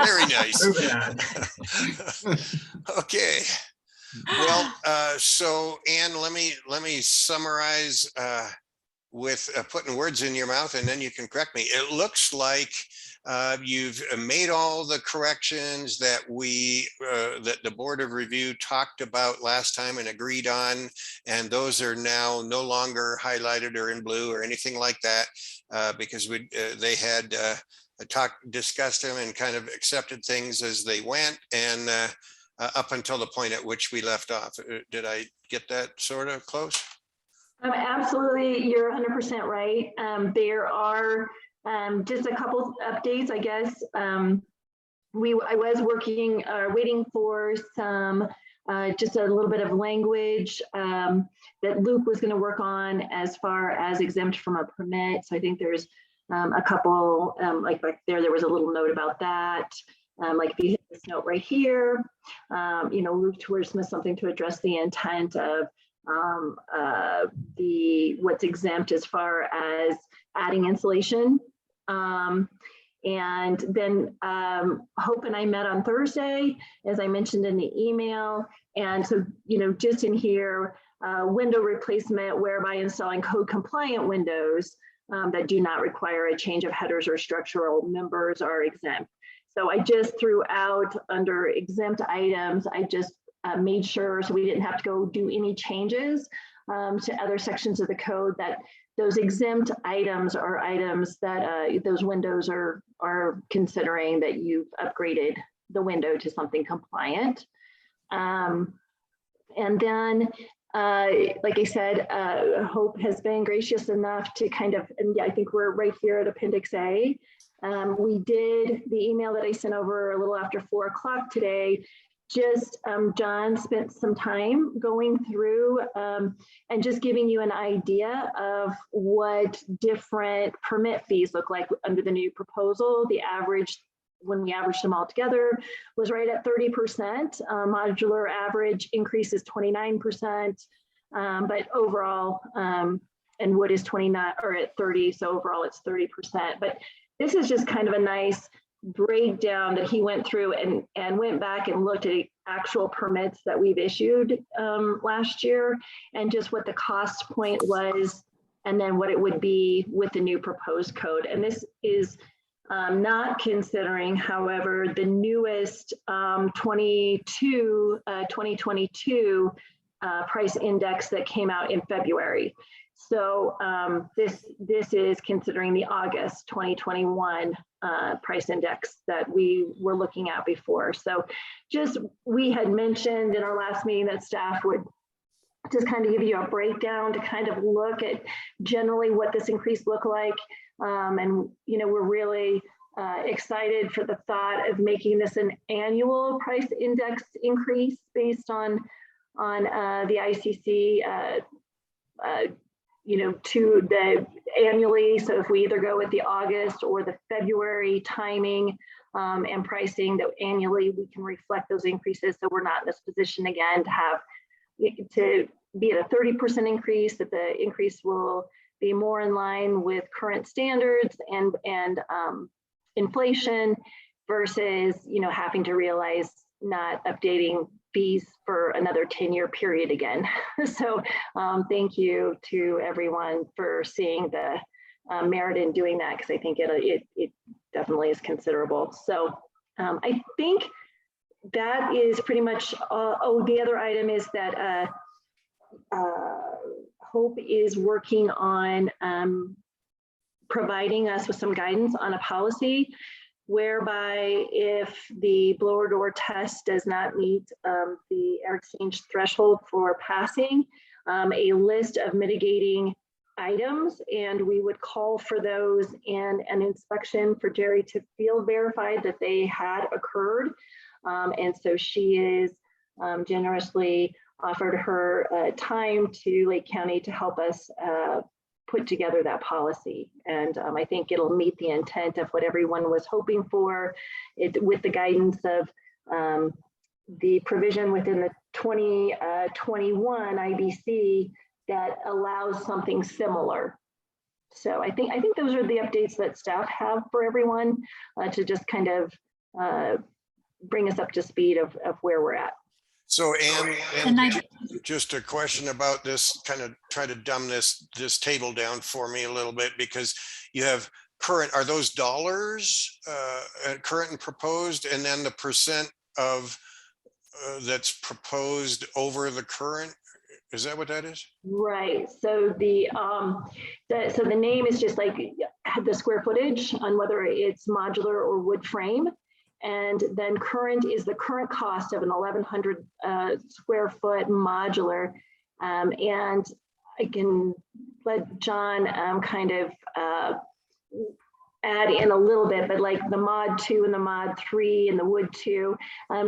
Very nice. Moving on. Okay. Well, so Anne, let me summarize with putting words in your mouth, and then you can correct me. It looks like you've made all the corrections that that the Board of Review talked about last time and agreed on, and those are now no longer highlighted or in blue or anything like that, because they had discussed them and kind of accepted things as they went, and up until the point at which we left off. Did I get that sort of close? Absolutely, you're 100% right. There are just a couple updates, I guess. I was waiting for some, just a little bit of language that Luke was going to work on as far as exempt from a permit. So I think there's a couple, like back there was a little note about that. Like if you hit this note right here, Luke wordsmith something to address the intent of what's exempt as far as adding insulation. And then Hope and I met on Thursday, as I mentioned in the email. And so, just in here, window replacement whereby installing code compliant windows that do not require a change of headers or structural members are exempt. So I just threw out under exempt items, I just made sure so we didn't have to go do any changes to other sections of the code, that those exempt items are items that those windows are considering that you've upgraded the window to something compliant. And then, like I said, Hope has been gracious enough to kind of, and yeah, I think we're right here at Appendix A. We did the email that I sent over a little after 4 o'clock today. Just John spent some time going through and just giving you an idea of what different permit fees look like under the new proposal. The average, when we averaged them all together, was right at 30%. Modular average increase is 29%, but overall, and wood is 29 or at 30, so overall it's 30%. But this is just kind of a nice breakdown that he went through and went back and looked at actual permits that we've issued last year, and just what the cost point was, and then what it would be with the new proposed code. And this is not considering, however, the newest 2022 price index that came out in February. So this is considering the August 2021 price index that we were looking at before. So just, we had mentioned in our last meeting that staff would just kind of give you a breakdown to kind of look at generally what this increase looked like. And, we're really excited for the thought of making this an annual price index increase based on the ICC, to the annually. So if we either go with the August or the February timing and pricing, that annually we can reflect those increases. So we're not in this position again to be at a 30% increase, that the increase will be more in line with current standards and inflation versus, having to realize not updating fees for another 10-year period again. So thank you to everyone for seeing the merit in doing that, because I think it definitely is considerable. So I think that is pretty much, the other item is that Hope is working on providing us with some guidance on a policy whereby if the blower door test does not meet the air exchange threshold for passing, a list of mitigating items, and we would call for those in an inspection for Jerry to feel verified that they had occurred. And so she is generously offered her time to Lake County to help us put together that policy. And I think it'll meet the intent of what everyone was hoping for, with the guidance of the provision within the 2021 IBC that allows something similar. So I think those are the updates that staff have for everyone to just kind of bring us up to speed of where we're at. So, And I, just a question about this, kind of try to dumb this table down for me a little bit, because you have current, are those dollars, current and proposed, and then the percent of that's proposed over the current? Is that what that is? Right. So the name is just like the square footage on whether it's modular or wood frame. And then current is the current cost of an 1,100 square foot modular. And I can let John kind of add in a little bit, but like the mod 2 and the mod 3 and the wood 2,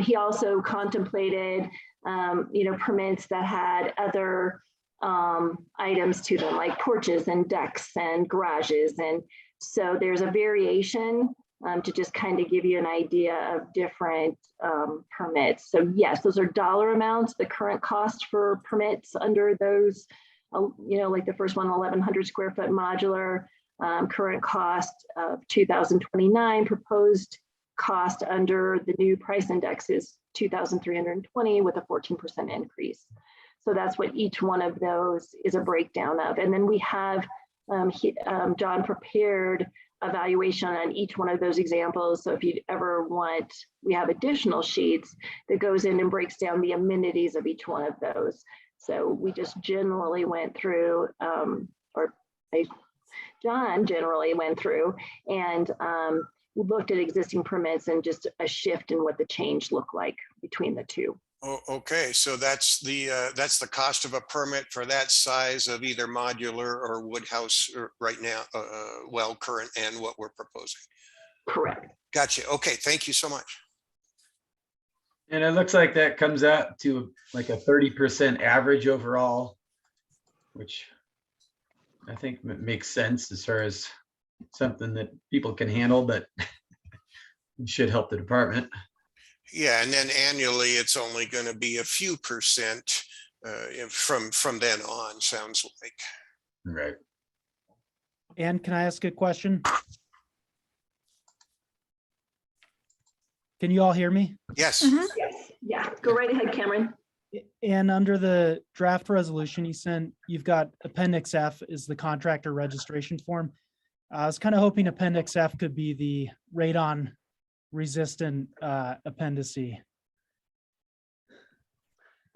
he also contemplated permits that had other items to them, like porches and decks and garages. And so there's a variation to just kind of give you an idea of different permits. So yes, those are dollar amounts. The current cost for permits under those, like the first one, 1,100 square foot modular, current cost of 2,029, proposed cost under the new price index is 2,320 with a 14% increase. So that's what each one of those is a breakdown of. And then we have, John prepared a valuation on each one of those examples. So if you ever want, we have additional sheets that goes in and breaks down the amenities of each one of those. So we just generally went through, John generally went through and looked at existing permits and just a shift in what the change looked like between the two. Oh, okay, so that's the cost of a permit for that size of either modular or wood house right now, well, current and what we're proposing. Correct. Gotcha. Okay, thank you so much. And it looks like that comes out to like a 30% average overall, which I think makes sense as far as something that people can handle, but should help the department. Yeah, and then annually, it's only going to be a few percent from then on, sounds like. Right. Ann, can I ask a question? Can you all hear me? Yes. Yes. Yeah, go right ahead, Cameron. And under the draft resolution you sent, you've got Appendix F is the contractor registration form. I was kind of hoping Appendix F could be the radon resistant appendice.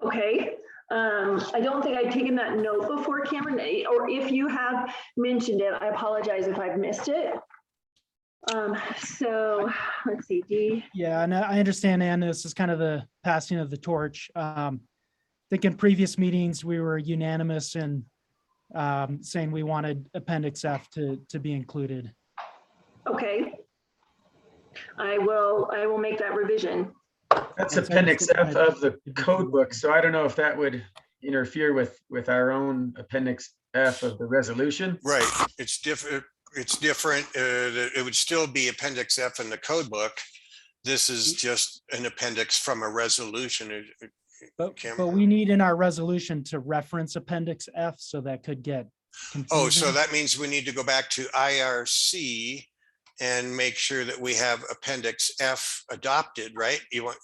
Okay. I don't think I'd taken that note before, Cameron, or if you have mentioned it, I apologize if I've missed it. So let's see, D. Yeah, and I understand, Ann, this is kind of the passing of the torch. I think in previous meetings, we were unanimous in saying we wanted Appendix F to be included. Okay. I will make that revision. That's Appendix F of the code book. So I don't know if that would interfere with our own Appendix F of the resolution. Right. It's different. It's different. It would still be Appendix F in the code book. This is just an appendix from a resolution. But we need in our resolution to reference Appendix F, so that could get confusing. Oh, so that means we need to go back to IRC and make sure that we have Appendix F adopted, right? You want?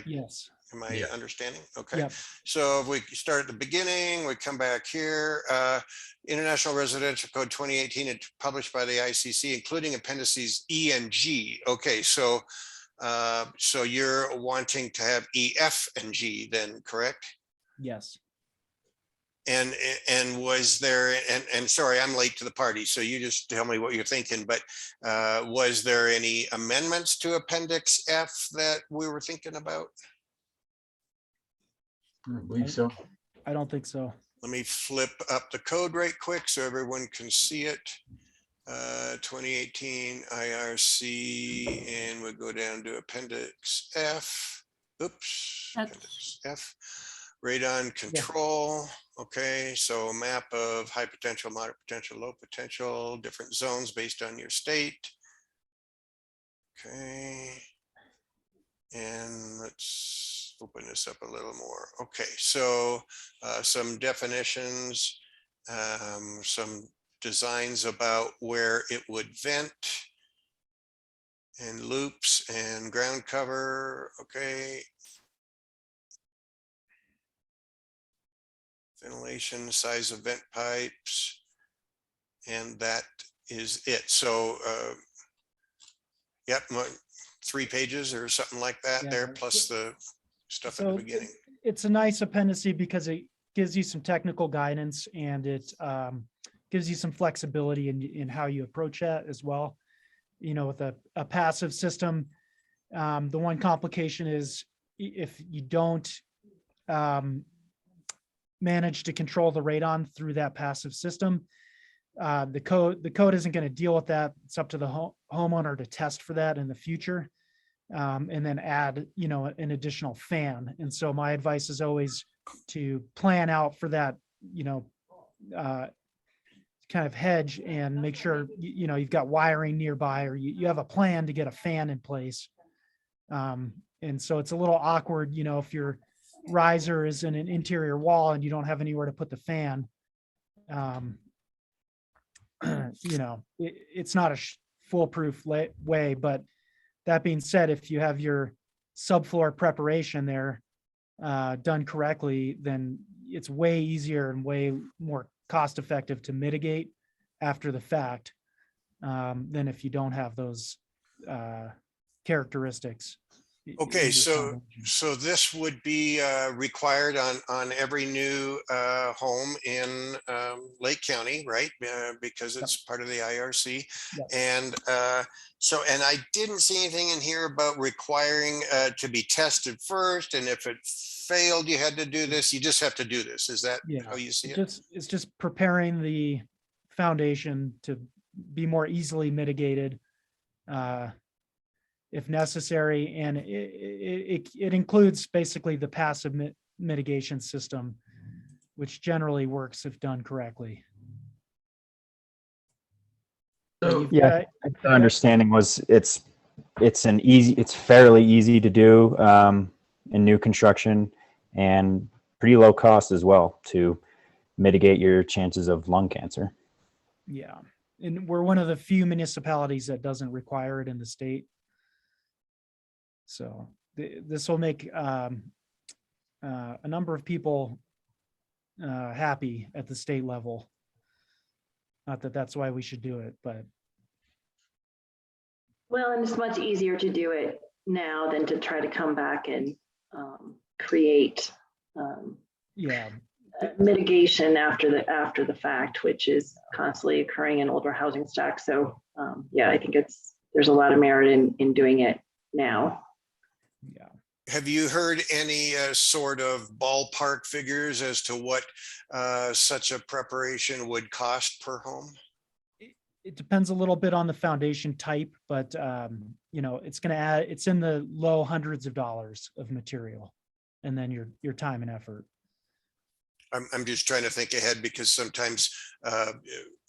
Yes. Am I understanding? Okay. Yep. So if we start at the beginning, we come back here. International Residential Code 2018, it's published by the ICC, including appendices E and G. Okay, so so you're wanting to have E, F, and G then, correct? Yes. And was there, and sorry, I'm late to the party, so you just tell me what you're thinking, but was there any amendments to Appendix F that we were thinking about? I believe so. I don't think so. Let me flip up the code right quick so everyone can see it. 2018 IRC, and we'll go down to Appendix F. Oops, Appendix F. Radon control. Okay, so a map of high potential, moderate potential, low potential, different zones based on your state. Okay. And let's open this up a little more. Okay, so some definitions, some designs about where it would vent. and loops and ground cover. Okay. Ventilation, size of vent pipes. And that is it. So, yep, 3 pages or something like that Yeah. there, plus the stuff at the So beginning. it's a nice appendice because it gives you some technical guidance and it gives you some flexibility in how you approach that as well. You know, with a passive system, the one complication is if you don't manage to control the radon through that passive system, the code isn't going to deal with that. It's up to the homeowner to test for that in the future, and then add, you know, an additional fan. And so my advice is always to plan out for that, you know, kind of hedge and make sure, you know, you've got wiring nearby, or you have a plan to get a fan in place. And so it's a little awkward, you know, if your riser is in an interior wall and you don't have anywhere to put the fan. You know, it's not a foolproof way, but that being said, if you have your subfloor preparation there done correctly, then it's way easier and way more cost effective to mitigate after the fact than if you don't have those characteristics. Okay, in your so foundation. this would be required on every new home in Lake County, right? Because it's part of the IRC. Yep. And and I didn't see anything in here about requiring to be tested first. And if it failed, you had to do this. You just have to do this. Is that Yeah, how you see it? it's just preparing the foundation to be more easily mitigated if necessary, and it includes basically the passive mitigation system, which generally works if done correctly. So Yeah, the understanding was it's fairly easy to do in new construction and pretty low cost as well to mitigate your chances of lung cancer. Yeah, and we're one of the few municipalities that doesn't require it in the state. So this will make a number of people happy at the state level. Not that that's why we should do it, but Well, and it's much easier to do it now than to try to come back and create yeah, mitigation after the fact, which is constantly occurring in older housing stock. So yeah, I think there's a lot of merit in doing it now. yeah. Have you heard any sort of ballpark figures as to what such a preparation would cost per home? It depends a little bit on the foundation type, but you know, it's in the low hundreds of dollars of material, and then your time and effort. I'm just trying to think ahead because sometimes,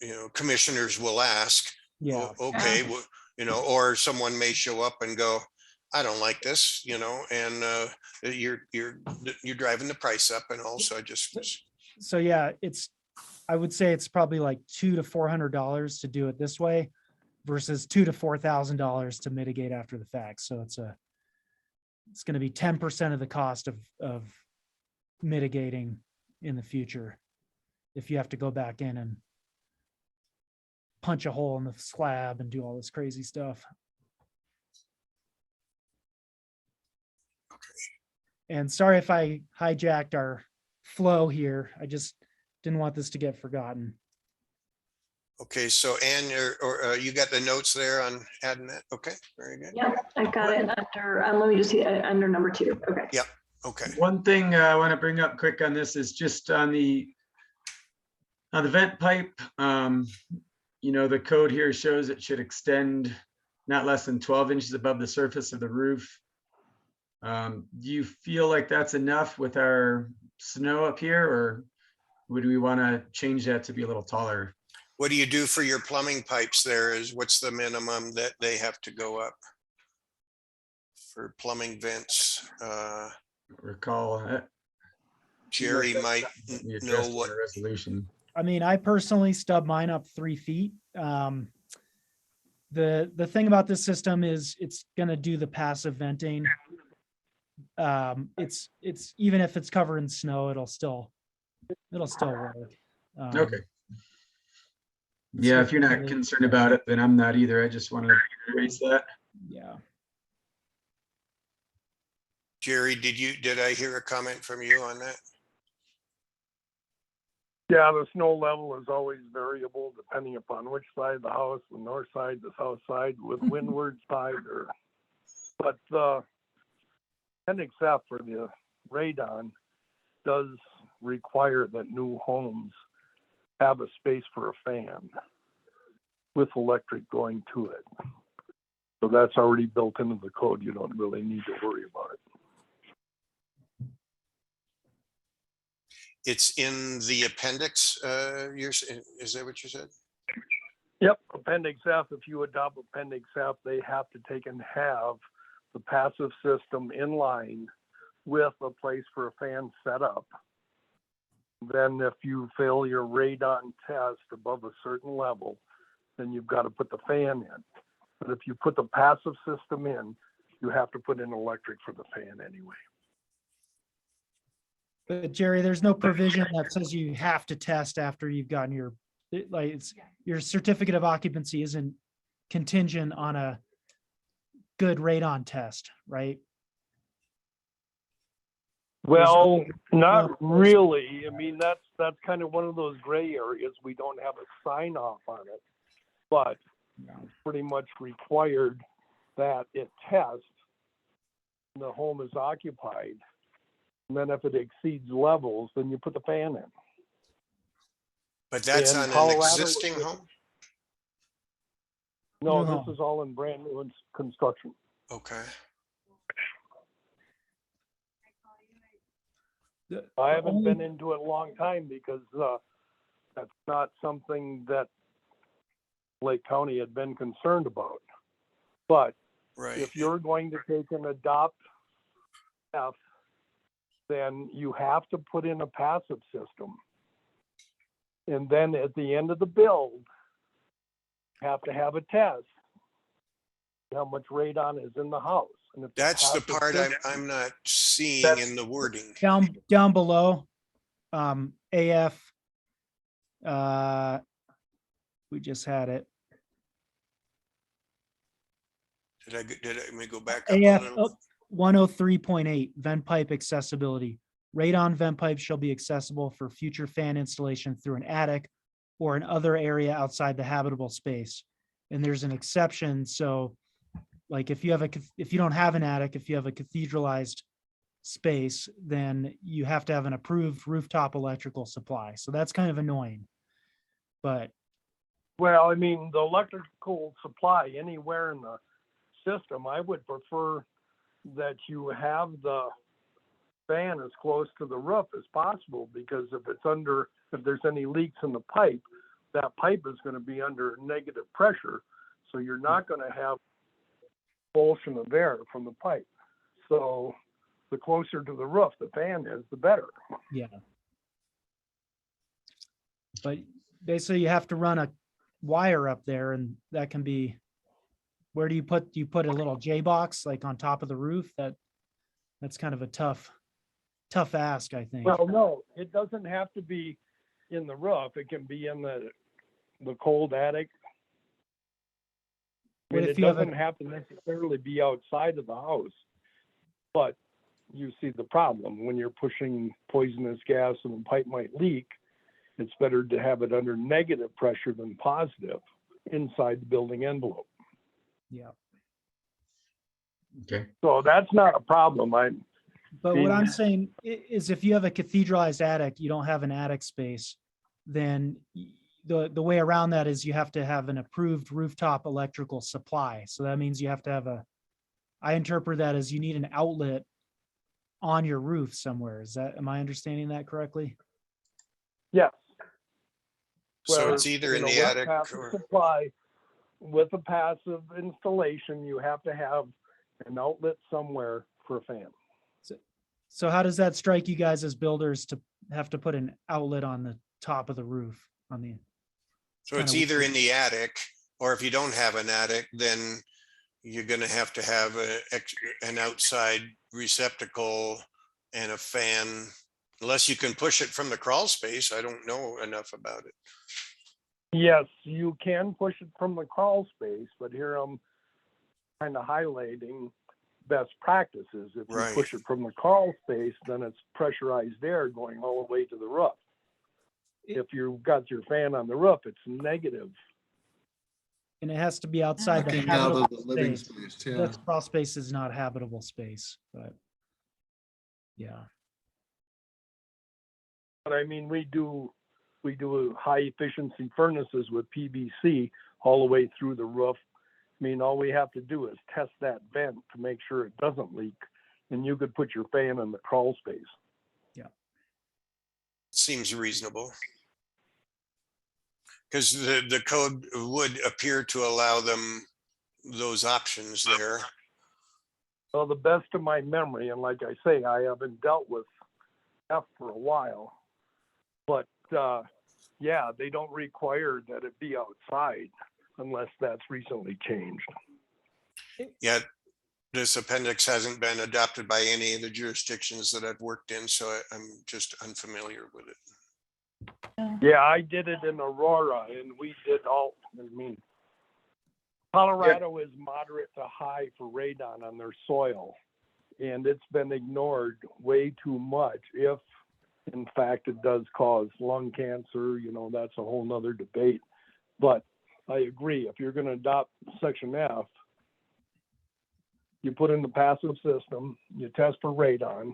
you know, commissioners will ask, Yeah, okay, well, you know, or someone may show up and go, I don't like this, you know, and you're driving the price up and also I just. so yeah, I would say it's probably like $200 to $400 to do it this way versus $2,000 to $4,000 to mitigate after the fact. So it's going to be 10% of the cost of mitigating in the future if you have to go back in and punch a hole in the slab and do all this crazy stuff. And sorry if I hijacked our flow here. I just didn't want this to get forgotten. Okay, so Ann, you got the notes there on adding that? Okay, very good. Yeah, I've got it under, let me just see, under number 2. Okay. Yeah, okay. one thing I want to bring up quick on this is just on the vent pipe. You know, the code here shows it should extend not less than 12 inches above the surface of the roof. Do you feel like that's enough with our snow up here, or would we want to change that to be a little taller? What do you do for your plumbing pipes there? What's the minimum that they have to go up for plumbing vents? Recall that. Jerry might We know addressed in what. the resolution. I mean, I personally stub mine up 3 feet. The thing about this system is it's gonna do the passive venting. It's even if it's covered in snow, it'll still work. Okay. Yeah, if you're not concerned about it, then I'm not either. I just wanted to raise that. Yeah. Jerry, did I hear a comment from you on that? Yeah, the snow level is always variable depending upon which side of the house, the north side, the south side, with windward side but Appendix F for the radon does require that new homes have a space for a fan with electric going to it. So that's already built into the code. You don't really need to worry about it. It's in the appendix, is that what you said? Yep, Appendix F, if you adopt Appendix F, they have to take and have the passive system in line with a place for a fan set up. Then if you fail your radon test above a certain level, then you've got to put the fan in. But if you put the passive system in, you have to put in electric for the fan anyway. But Jerry, there's no provision that says you have to test after you've gotten your certificate of occupancy isn't contingent on a good radon test, right? Well, not really. I mean, that's kind of one of those gray areas. We don't have a sign off on it, but pretty much required that it tests the home is occupied. And then if it exceeds levels, then you put the fan in. But that's In on an Colorado, existing home? No, New this home. is all in brand new construction. Okay. I haven't been into it a long time because that's not something that Lake County had been concerned about. But Right. if you're going to take and adopt F, then you have to put in a passive system. And then at the end of the build, you have to have a test how much radon is in the house. And if That's the passive part system- I'm not seeing in the wording. Down below, AF, we just had it. Let me go back up a AF little? 103.8, vent pipe accessibility. Radon vent pipes shall be accessible for future fan installation through an attic or an other area outside the habitable space. And there's an exception. So like if you don't have an attic, if you have a cathedralized space, then you have to have an approved rooftop electrical supply. So that's kind of annoying. But Well, I mean, the electrical supply anywhere in the system, I would prefer that you have the fan as close to the roof as possible, because if there's any leaks in the pipe, that pipe is going to be under negative pressure. So you're not going to have expulsion of air from the pipe. So the closer to the roof the fan is, the better. yeah. But basically you have to run a wire up there, and that can be, where do you put a little J box like on top of the roof? That's kind of a tough ask, I think. Well, no, it doesn't have to be in the roof. It can be in the cold attic. I What mean, if it you have doesn't have to necessarily be outside of the house, but you see the problem when you're pushing poisonous gas and the pipe might leak. It's better to have it under negative pressure than positive inside the building envelope. Yeah. Okay. So that's not a problem. But what Being- I'm saying is if you have a cathedralized attic, you don't have an attic space, then the way around that is you have to have an approved rooftop electrical supply. So that means you have to have I interpret that as you need an outlet on your roof somewhere. Am I understanding that correctly? Yes. So Where, it's either in you know, the with attic passive or, supply, with a passive installation, you have to have an outlet somewhere for a fan. So how does that strike you guys as builders to have to put an outlet on the top of the roof so it's either in the attic or if you don't have an attic, then you're gonna have to have an outside receptacle and a fan, unless you can push it from the crawl space. I don't know enough about it. Yes, you can push it from the crawl space, but here I'm kind of highlighting best practices. If you Right. push it from the crawl space, then it's pressurized air going all the way to the roof. If you've got your fan on the roof, it's negative. And it has to be outside the Looking out of habitable the living space. space, yeah. The crawl space is not habitable space, but yeah. But I mean, we do high efficiency furnaces with PVC all the way through the roof. I mean, all we have to do is test that vent to make sure it doesn't leak, and you could put your fan in the crawl space. Seems reasonable. Because the code would appear to allow them those options there. Well, the best of my memory, and like I say, I haven't dealt with F for a while, but yeah, they don't require that it be outside unless that's recently changed. Yet this appendix hasn't been adopted by any of the jurisdictions that I've worked in, so I'm just unfamiliar with it. Yeah, I did it in Aurora, and we did all, I mean, Colorado is moderate to high for radon on their soil, and it's been ignored way too much. If, in fact, it does cause lung cancer, you know, that's a whole nother debate. But I agree, if you're going to adopt Section F, you put in the passive system, you test for radon.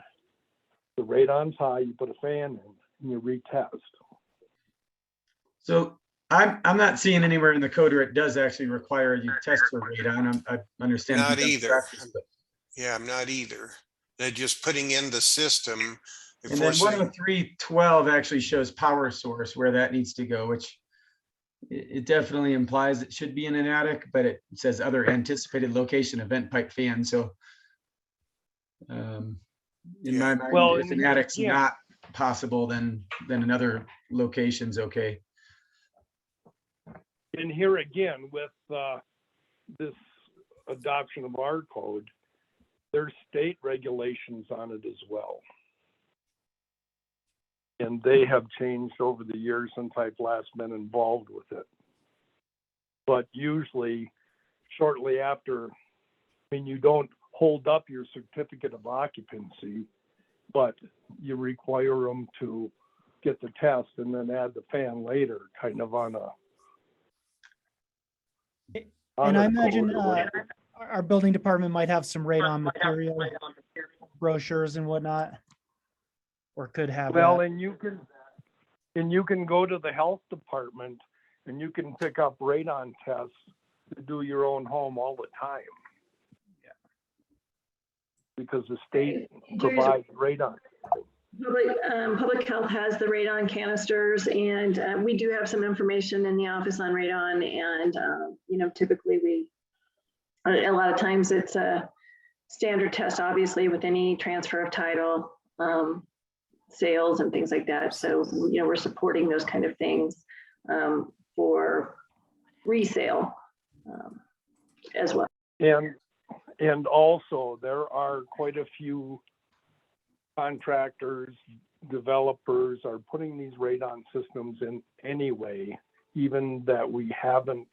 The radon's high, you put a fan in, and you retest. So I'm not seeing anywhere in the code where it does actually require you test for radon. I understand. Not best either. practice, but- Yeah, I'm not either. They're just putting in the system. And then enforcing- 103.12 actually shows power source where that needs to go, which it definitely implies it should be in an attic, but it says other anticipated location event pipe fan. So in my mind, Well, if an and- attic's yeah. not possible, then another location's okay. And here again, with this adoption of our code, there's state regulations on it as well. And they have changed over the years since I've last been involved with it. But usually, shortly after, I mean, you don't hold up your certificate of occupancy, but you require them to get the test and then add the fan later, kind of on a. And I on a imagine code or whatever. our building department might have some radon material brochures and whatnot, or could have Well, that. and you can go to the health department and you can pick up radon tests to do your own home all the time. Yeah. Because the state Jerry's- provides radon. Public health has the radon canisters, and we do have some information in the office on radon. And you know, typically a lot of times it's a standard test, obviously, with any transfer of title, sales, and things like that. So you know, we're supporting those kind of things for resale as well. And also there are quite a few contractors, developers are putting these radon systems in anyway, even that we haven't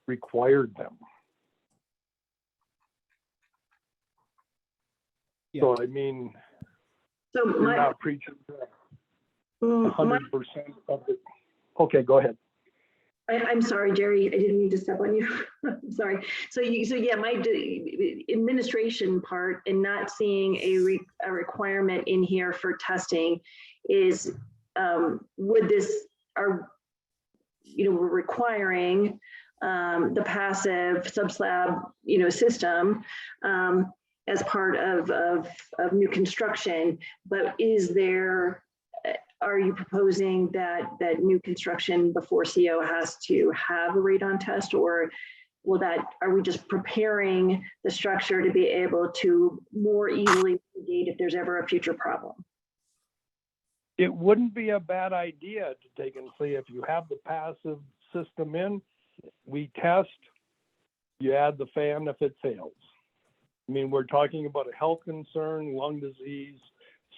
required them. Yeah. So I mean, So you're my, not preaching my 100% of it. Okay, go ahead. I'm sorry, Jerry, I didn't mean to step on you. I'm sorry. So yeah, my administration part and not seeing a requirement in here for testing is, would this, we're requiring the passive sub-slab, system as part of new construction, but are you proposing that new construction before CO has to have a radon test, or are we just preparing the structure to be able to more easily mitigate if there's ever a future problem? It wouldn't be a bad idea to take and see if you have the passive system in, we test, you add the fan if it fails. I mean, we're talking about a health concern, lung disease,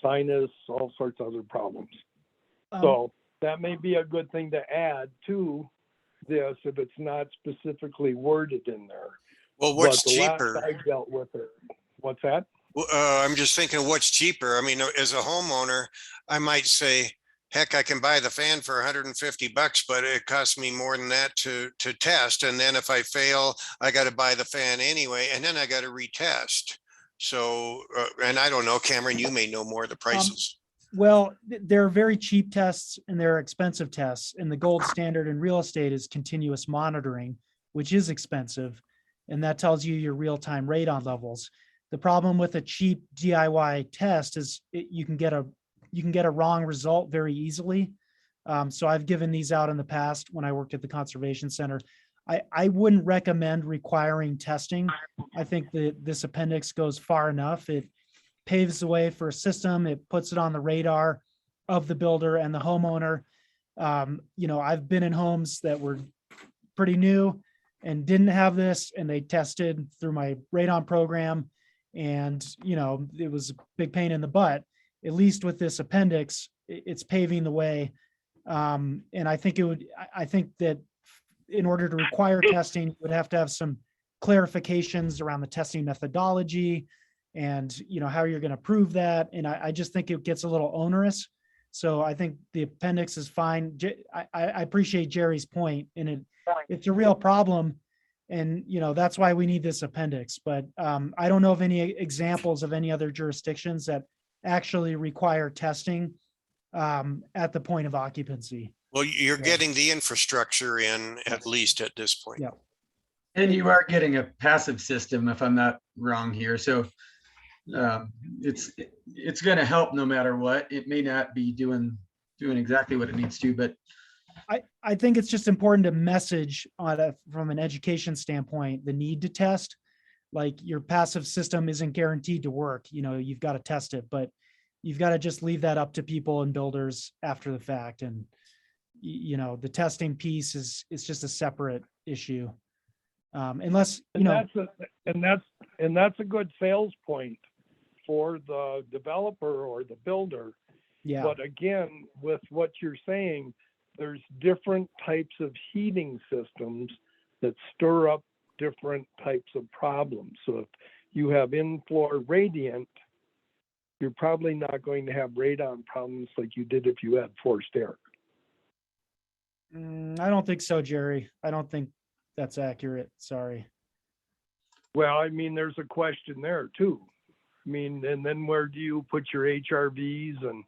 sinus, all sorts of other problems. So that may be a good thing to add to this if it's not specifically worded in there. Well, what's But the last cheaper? I dealt with it. What's that? I'm just thinking what's cheaper. I mean, as a homeowner, I might say, heck, I can buy the fan for $150, but it costs me more than that to test. And then if I fail, I got to buy the fan anyway, and then I got to retest. So, and I don't know, Cameron, you may know more of the prices. Well, there are very cheap tests and there are expensive tests. And the gold standard in real estate is continuous monitoring, which is expensive. And that tells you your real-time radon levels. The problem with a cheap DIY test is you can get a wrong result very easily. So I've given these out in the past when I worked at the Conservation Center. I wouldn't recommend requiring testing. I think that this appendix goes far enough. It paves the way for a system. It puts it on the radar of the builder and the homeowner. I've been in homes that were pretty new and didn't have this, and they tested through my radon program. And, it was a big pain in the butt. At least with this appendix, it's paving the way. And I think that in order to require testing, you would have to have some clarifications around the testing methodology and, how you're going to prove that. And I just think it gets a little onerous. So I think the appendix is fine. I appreciate Jerry's point, and it's a real problem. And, that's why we need this appendix. But I don't know of any examples of any other jurisdictions that actually require testing at the point of occupancy. Well, you're getting the infrastructure in at least at this point. Yeah. And you are getting a passive system, if I'm not wrong here. So it's going to help no matter what. It may not be doing exactly what it needs to, but I think it's just important to message from an education standpoint, the need to test. Like, your passive system isn't guaranteed to work. You've got to test it, but you've got to just leave that up to people and builders after the fact. And, the testing piece is just a separate issue. Unless, That's a good sales point for the developer or the builder. yeah. But again, with what you're saying, there's different types of heating systems that stir up different types of problems. So if you have in-floor radiant, you're probably not going to have radon problems like you did if you had forced air. I don't think so, Jerry. I don't think that's accurate. Sorry. Well, I mean, there's a question there too. I mean, and then where do you put your HRVs? And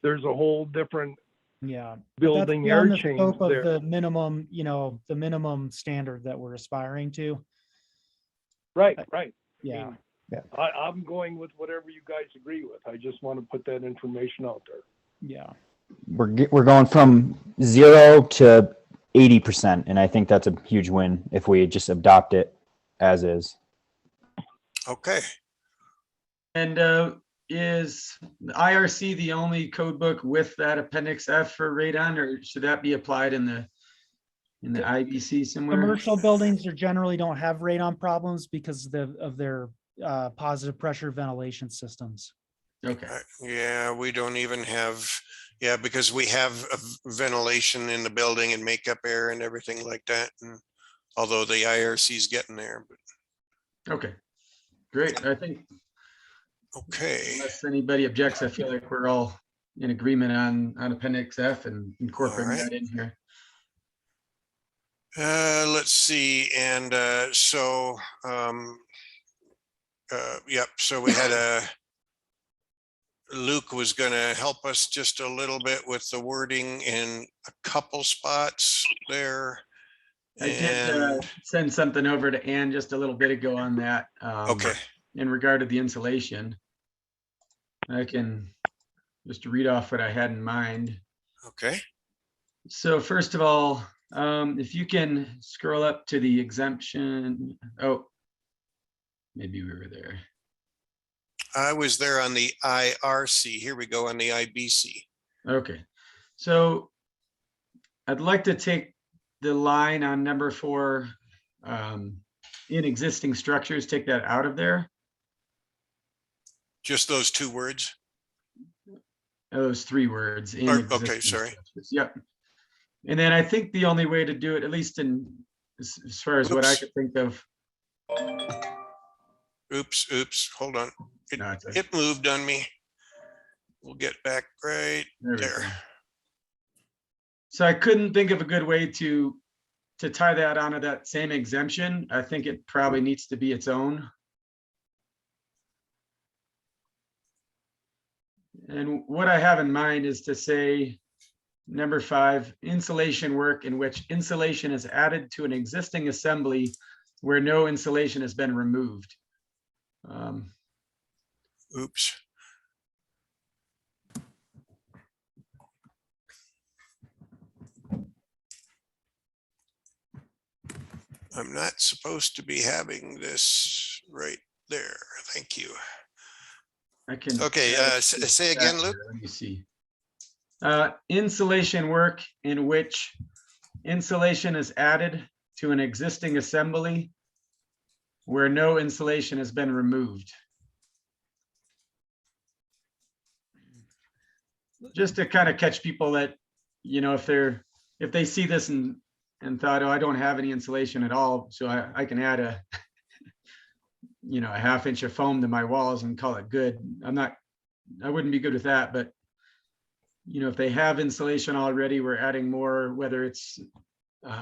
there's a whole different Yeah. building That's air beyond the change scope of there. the minimum, the minimum standard that we're aspiring to. Right. I Yeah. mean, I'm going with whatever you guys agree with. I just want to put that information out there. Yeah. We're going from 0 to 80%, and I think that's a huge win if we just adopt it as is. Okay. And is the IRC the only code book with that Appendix F for radon, or should that be applied in the IBC somewhere? Commercial buildings generally don't have radon problems because of their positive pressure ventilation systems. Okay. Yeah, we don't even have, because we have ventilation in the building and makeup air and everything like that. And although the IRC is getting there, but Okay. Great. I think okay. unless anybody objects, I feel like we're all in agreement on Appendix F and incorporating All right. that in here. Let's see. And so we had Luke was going to help us just a little bit with the wording in a couple spots there. I did And send something over to Ann just a little bit ago on that. okay. In regard to the insulation. I can just read off what I had in mind. Okay. So first of all, if you can scroll up to the exemption. Oh, maybe we were there. I was there on the IRC. Here we go on the IBC. Okay, so I'd like to take the line on number 4, in existing structures, take that out of there. Just those 2 words? Those 3 words in Okay, existing sorry. structures. Yep. And then I think the only way to do it, at least as far as what I Oops. could think of. Oops, hold on. No, it's It moved on me. We'll get back right there we there. go. So I couldn't think of a good way to tie that onto that same exemption. I think it probably needs to be its own. And what I have in mind is to say, number 5, insulation work in which insulation is added to an existing assembly where no insulation has been removed. Oops. I'm not supposed to be having this right there. Thank you. I can. Okay, say again, Luke. Let me see. Insulation work in which insulation is added to an existing assembly where no insulation has been removed. Just to kind of catch people that, you know, if they see this and thought, oh, I don't have any insulation at all, so I can add a, you know, a 1/2 inch of foam to my walls and call it good. I wouldn't be good with that, but you know, if they have insulation already, we're adding more, whether it's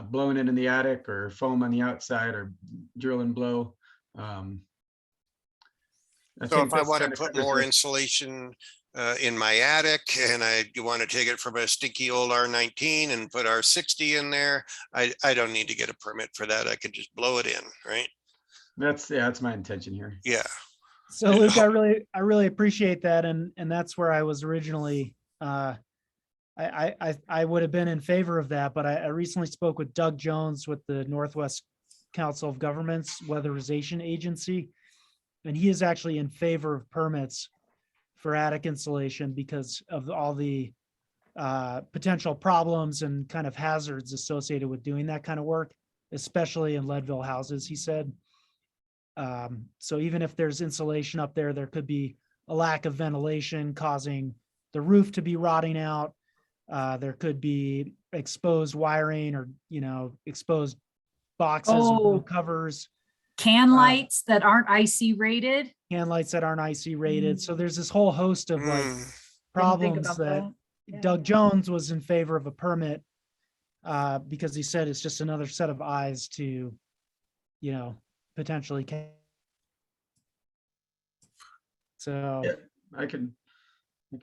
blowing it in the attic or foam on the outside or drill and blow. So if I want to put more insulation in my attic and I want to take it from a stinky old R19 and put R60 in there, I don't need to get a permit for that. I could just blow it in, right? That's my intention here. Yeah. So Luke, I really appreciate that. And that's where I was originally, I would have been in favor of that, but I recently spoke with Doug Jones with the Northwest Council of Governments Weatherization Agency. And he is actually in favor of permits for attic insulation because of all the potential problems and kind of hazards associated with doing that kind of work, especially in Leadville houses, he said. So even if there's insulation up there, there could be a lack of ventilation causing the roof to be rotting out. There could be exposed wiring or, you know, exposed boxes or covers. Can lights that aren't IC rated. Can lights that aren't IC rated. So there's this whole host of like Didn't think problems about that Yeah. Doug Jones was in favor of a permit because he said it's just another set of eyes to, you know, potentially. So Yeah, I could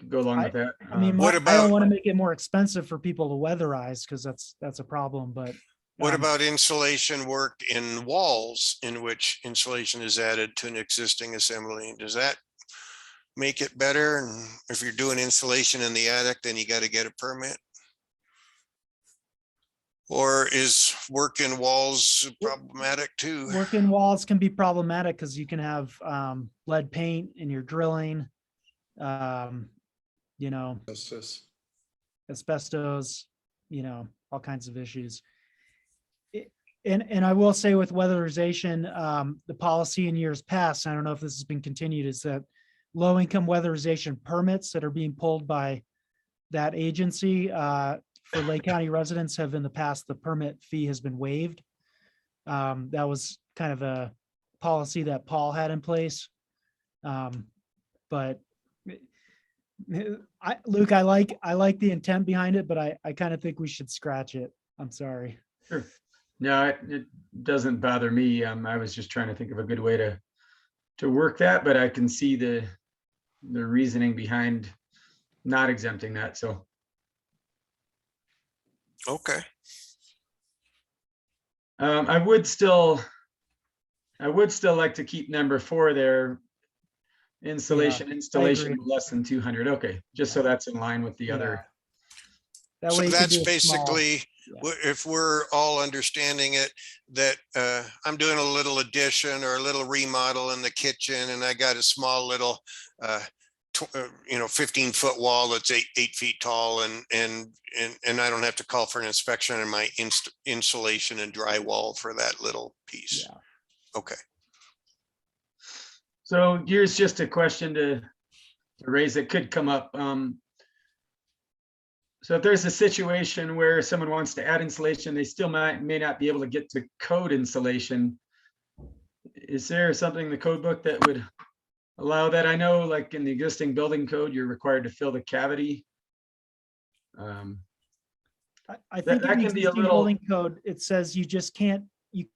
go along with that. I mean, What I about- don't want to make it more expensive for people to weatherize because that's a problem. But What about insulation work in walls in which insulation is added to an existing assembly? Does that make it better? And if you're doing insulation in the attic, then you got to get a permit? Or is work in walls problematic too? working walls can be problematic because you can have lead paint in your drilling, you know, asbestos, you know, all kinds of issues. And I will say with weatherization, the policy in years past, I don't know if this has been continued, is that low-income weatherization permits that are being pulled by that agency for Lake County residents have in the past, the permit fee has been waived. That was kind of a policy that Paul had in place. But Luke, I like the intent behind it, but I kind of think we should scratch it. I'm sorry. Sure. No, it doesn't bother me. I was just trying to think of a good way to work that, but I can see the reasoning behind not exempting that. So. Okay. I would still like to keep number 4 there. Installation agree. less than 200. Okay, just so that's in line with the other. That So way you can that's do a small- basically, if we're all understanding it, that I'm doing a little addition or a little remodel in the kitchen and I got a small little 15-foot wall that's eight feet tall, and I don't have to call for an inspection on my insulation and drywall for that little piece. Yeah. Okay. So here's just a question to raise that could come up. So if there's a situation where someone wants to add insulation, they still may not be able to get to code insulation. Is there something in the code book that would allow that? I know like in the existing building code, you're required to fill the cavity. I think that in the can be a existing little- building code, it says you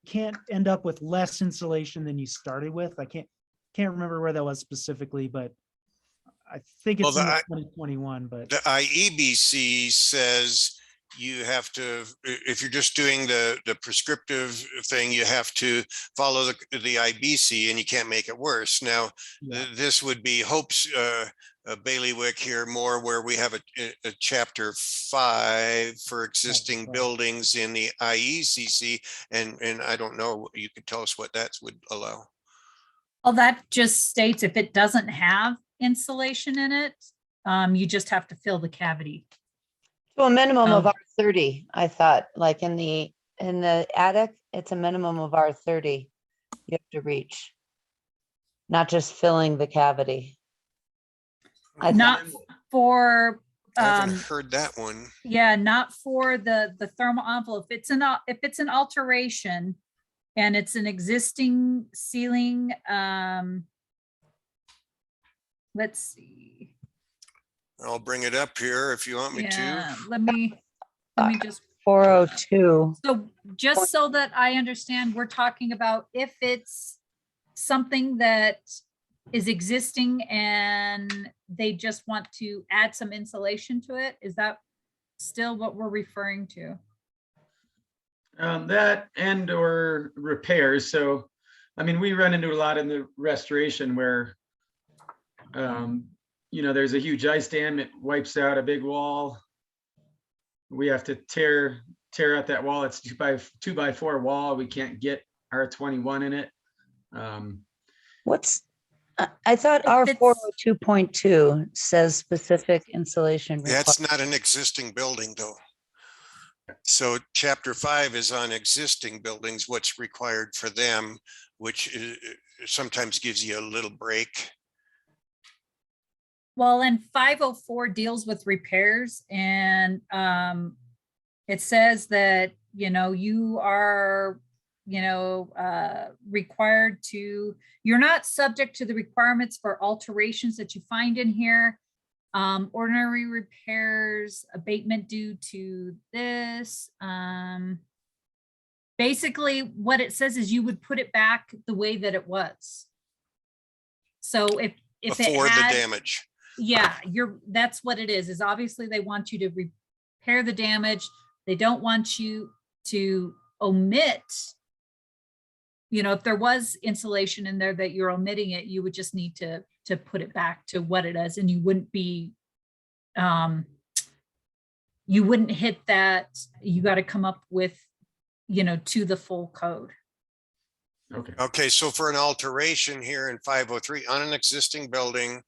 can't end up with less insulation than you started with. I can't remember where that was specifically, but I think it's Well, in the 2021, but The IEBC says you have to, if you're just doing the prescriptive thing, you have to follow the IBC, and you can't make it worse. Now, yeah. this would be Hope's bailiwick here more, where we have a chapter 5 for existing Right. buildings in the IECC, and I don't know, you could tell us what that would allow. Well, that just states if it doesn't have insulation in it, you just have to fill the cavity. To a minimum of Oh. R30, I thought, like in the attic, it's a minimum of R30 you have to reach. Not just filling the cavity. I Not for, I haven't heard that one. yeah, not for the thermal envelope. If it's an alteration and it's an existing ceiling, let's see. I'll bring it up here if you want me to. Yeah, let me just, 402. so just so that I understand, we're talking about if it's something that is existing and they just want to add some insulation to it. Is that still what we're referring to? That and or repairs. So, I mean, we run into a lot in the restoration where, there's a huge ice dam, it wipes out a big wall. We have to tear out that wall. It's 2x4 wall. We can't get R21 in it. I thought If it's- R402.2 says specific insulation. That's not an existing building, though. So chapter 5 is on existing buildings, what's required for them, which sometimes gives you a little break. Well, and 504 deals with repairs, and it says that, you are, required to, you're not subject to the requirements for alterations that you find in here. Ordinary repairs, abatement due to this. Basically, what it says is you would put it back the way that it was. So if it Before the had, damage. yeah, that's what it is obviously they want you to repair the damage. They don't want you to omit, if there was insulation in there that you're omitting it, you would just need to put it back to what it is, and you wouldn't be, you wouldn't hit that. You got to come up with, to the full code. Okay, so for an alteration here in 503, on an existing building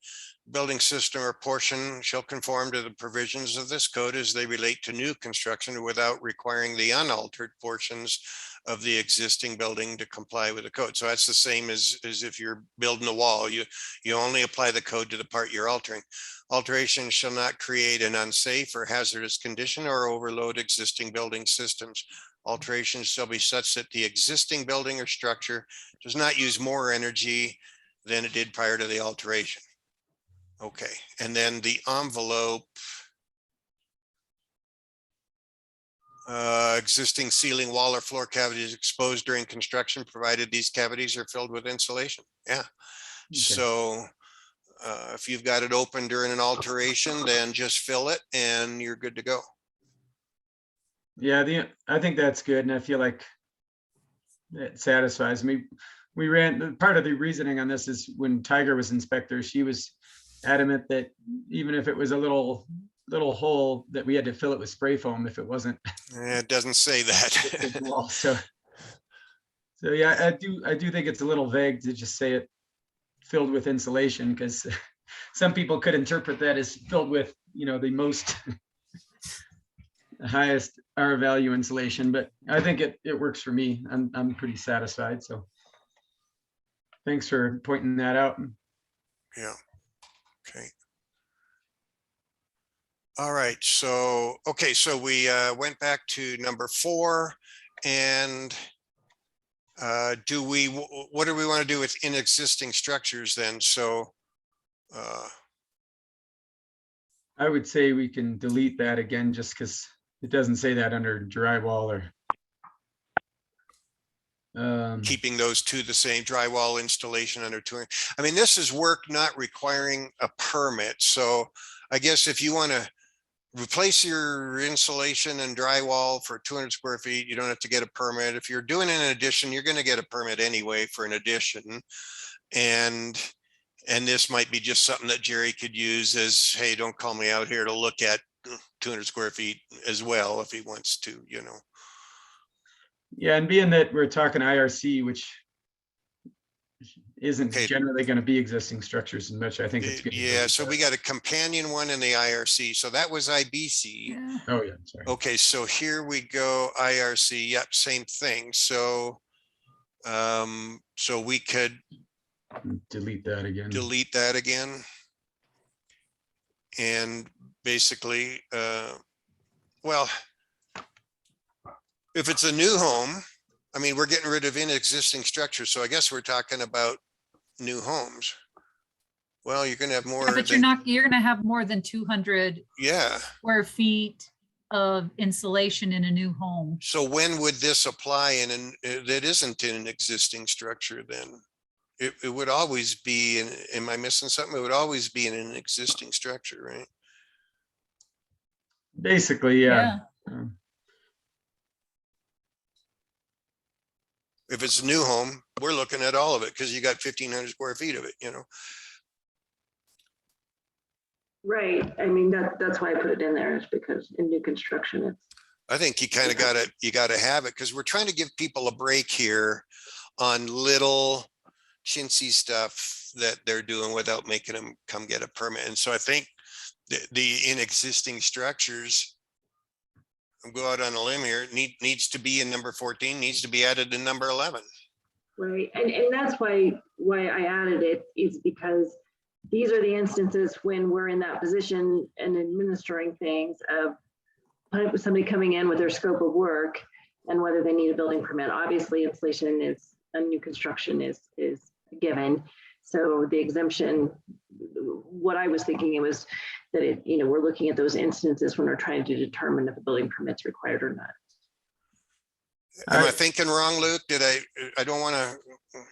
system or portion shall conform to the provisions of this code as they relate to new construction without requiring the unaltered portions of the existing building to comply with the code. So that's the same as if you're building a wall, you only apply the code to the part you're altering. Alterations shall not create an unsafe or hazardous condition or overload existing building systems. Alterations shall be such that the existing building or structure does not use more energy than it did prior to the alteration. Okay, and then the envelope. Existing ceiling, wall, or floor cavities exposed during construction, provided these cavities are filled with insulation. Yeah. So if you've got it open during an alteration, then just fill it and you're good to go. Yeah, I think that's good, and I feel like it satisfies me. We ran, part of the reasoning on this is when Tiger was inspector, she was adamant that even if it was a little hole, that we had to fill it with spray foam if it wasn't. It doesn't say that. Wall. So yeah, I do think it's a little vague to just say it filled with insulation, because some people could interpret that as filled with, the most highest R value insulation, but I think it works for me. I'm pretty satisfied. So thanks for pointing that out. Yeah. Okay. All right. So, okay. So we went back to number 4 and what do we want to do with in existing structures then? So, I would say we can delete that again, just because it doesn't say that under drywall or. Keeping those two the same, drywall installation under 200. I mean, this is work not requiring a permit. So I guess if you want to replace your insulation and drywall for 200 square feet, you don't have to get a permit. If you're doing an addition, you're going to get a permit anyway for an addition. And this might be just something that Jerry could use as, hey, don't call me out here to look at 200 square feet as well if he wants to, Yeah, and being that we're talking IRC, which isn't Okay. generally going to be existing structures as much, I think it's good. to Yeah, delete so that. we got a companion one in the IRC. So that was IBC. Yeah. Oh, yeah, sorry. Okay, so here we go, IRC. Yep, same thing. So so we could Delete that again. delete that again. And basically, well, if it's a new home, I mean, we're getting rid of existing structures. So I guess we're talking about new homes. Well, you're gonna have more. Yeah, but you're gonna have more than 200 Yeah. square feet of insulation in a new home. So when would this apply that isn't in an existing structure then? It would always be am I missing something? It would always be in an existing structure, right? Basically, yeah. Um, If it's a new home, we're looking at all of it because you got 1,500 square feet of it, Right. I mean, that's why I put it in there, is because in new construction, it's. I think you kind of got to have it because we're trying to give people a break here on little chintzy stuff that they're doing without making them come get a permit. And so I think the in existing structures, I'll go out on a limb here, needs to be in number 14, needs to be added in number 11. Right, and that's why I added it, is because these are the instances when we're in that position and administering things of somebody coming in with their scope of work and whether they need a building permit. Obviously, installation is a new construction is given. So the exemption, what I was thinking, it was that we're looking at those instances when we're trying to determine if a building permit's required or not. Am I thinking wrong, Luke? I don't want to,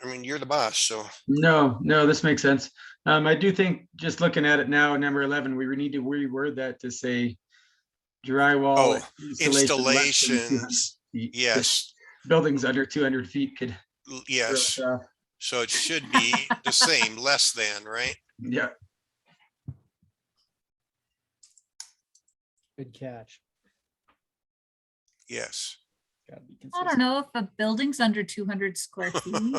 I mean, you're the boss, so. No, this makes sense. I do think, just looking at it now, number 11, we need to reword that to say drywall installations. Yes. Buildings under 200 feet could. Yes. So it should be the same, less than, right? Yeah. Good catch. Yes. Gotta be I consistent. don't know if a building's under 200 square feet.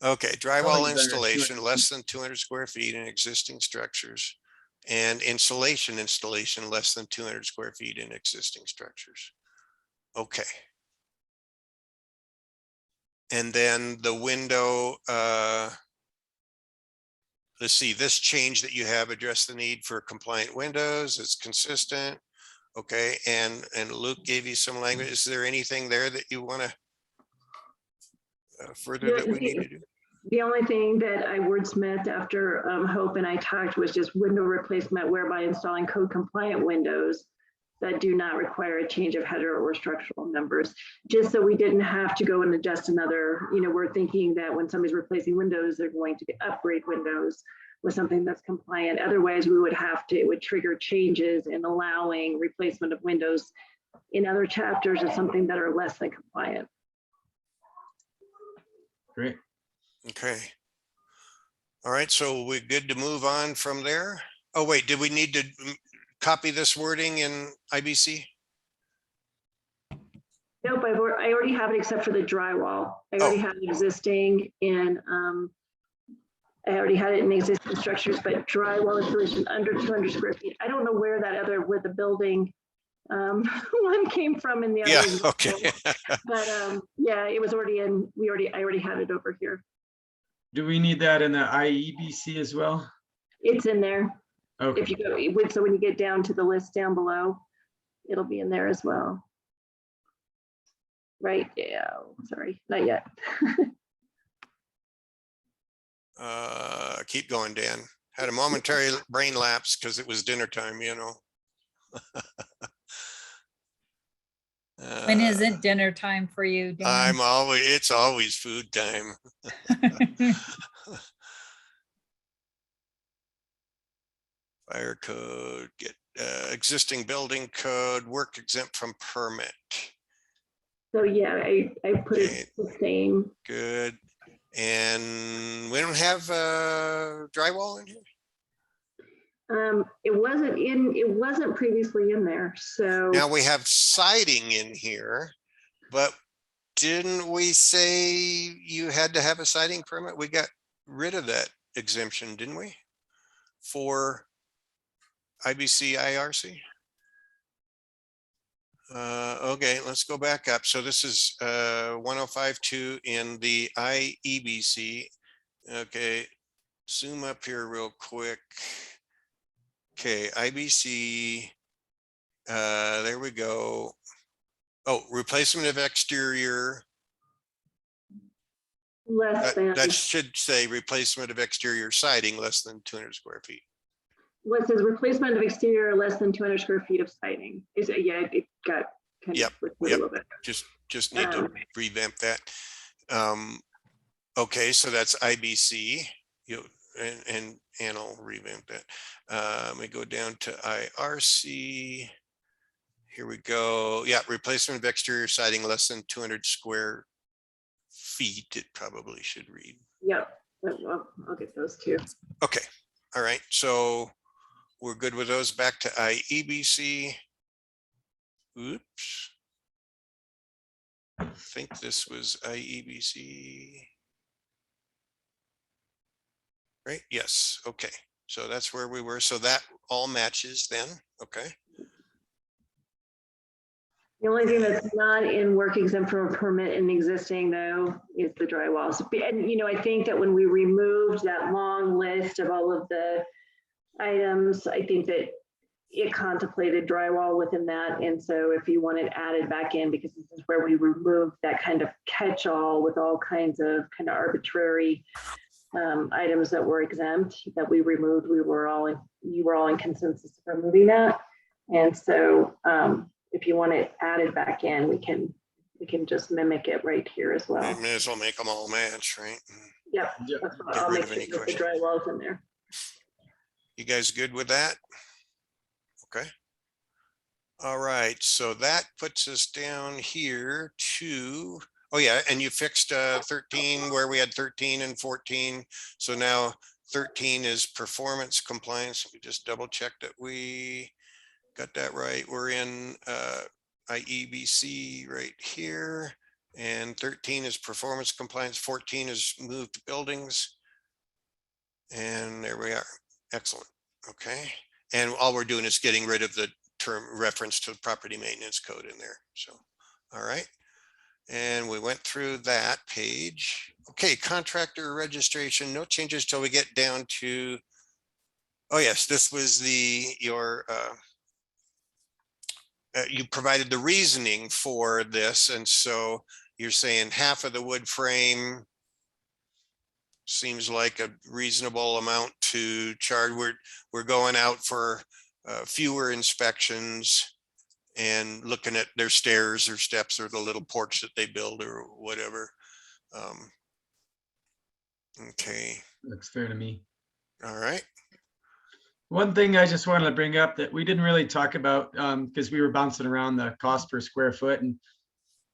Okay, drywall Buildings under installation 200 less than 200 square feet in existing structures, and installation less than 200 square feet in existing structures. Okay. And then the window, let's see, this change that you have addressed the need for compliant windows. It's consistent. Okay, and Luke gave you some language. Is there anything there that you want to further that we need to do? The only thing that I wordsmithed after Hope and I talked was just window replacement, whereby installing code compliant windows that do not require a change of header or structural numbers, just so we didn't have to go and adjust another. We're thinking that when somebody's replacing windows, they're going to upgrade windows with something that's compliant. Otherwise, it would trigger changes in allowing replacement of windows in other chapters of something that are less than compliant. Great. Okay. All right, so we're good to move on from there. Oh, wait, did we need to copy this wording in IBC? Nope, I already already have it except for the drywall. I already have it existing in, I already had it in existing structures, but drywall installation under 200 square feet. I don't know where the building one came from in the other. Yeah, example. okay. But yeah, it was already in, I already had it over here. Do we need that in the IEBC as well? It's in there. Okay. If you go, so when you get down to the list down below, it'll be in there as well. Right, yeah, sorry, not yet. Keep going, Dan. Had a momentary brain lapse because it was dinner time, you know. When is it dinner time for you, Dan? It's always food time. Fire code, get existing building code, work exempt from permit. So yeah, I put it the same. Good. And we don't have drywall in here? It wasn't previously in there, so. Now we have siding in here, but didn't we say you had to have a siding permit? We got rid of that exemption, didn't we? For IBC, IRC? Okay, let's go back up. So this is 1052 in the IEBC. Okay, zoom up here real quick. Okay, IBC, there we go. Oh, replacement of exterior. Less than. That should say replacement of exterior siding less than 200 square feet. Well, it says replacement of exterior less than 200 square feet of siding. Is it? Yeah, it got kind Yep, of a little bit. Just need to revamp that. Okay, so that's IBC. And I'll revamp that. Let me go down to IRC. Here we go. Yeah, replacement of exterior siding less than 200 square feet. It probably should read. Yep. Well, I'll get those two. Okay. All right. So we're good with those. Back to IEBC. Oops. I think this was IEBC. Right? Yes. Okay. So that's where we were. So that all matches then. Okay. The only thing that's not in work exempt from a permit in existing though is the drywalls. And you know, I think that when we removed that long list of all of the items, I think that it contemplated drywall within that. And so if you want it added back in, because this is where we removed that kind of catch-all with all kinds of kind of arbitrary items that were exempt that we removed, you were all in consensus for removing that. And so if you want it added back in, we can just mimic it right here as well. I may as well make them all match, right? Yep. That's what I'll make sure that the drywall's in there. You guys good with that? Okay. All right. So that puts us down here to, oh yeah, and you fixed 13 where we had 13 and 14. So now 13 is performance compliance. We just double check that we got that right. We're in IEBC right here. And 13 is performance compliance. 14 is moved buildings. And there we are. Excellent. Okay. And all we're doing is getting rid of the term reference to the property maintenance code in there. So, all right. And we went through that page. Okay. Contractor registration, no changes till we get down to, oh yes, this was your you provided the reasoning for this. And so you're saying half of the wood frame seems like a reasonable amount to charge. We're going out for fewer inspections and looking at their stairs or steps or the little porch that they build or whatever. Okay. Looks fair to me. All right. One thing I just wanted to bring up that we didn't really talk about because we were bouncing around the cost per square foot. And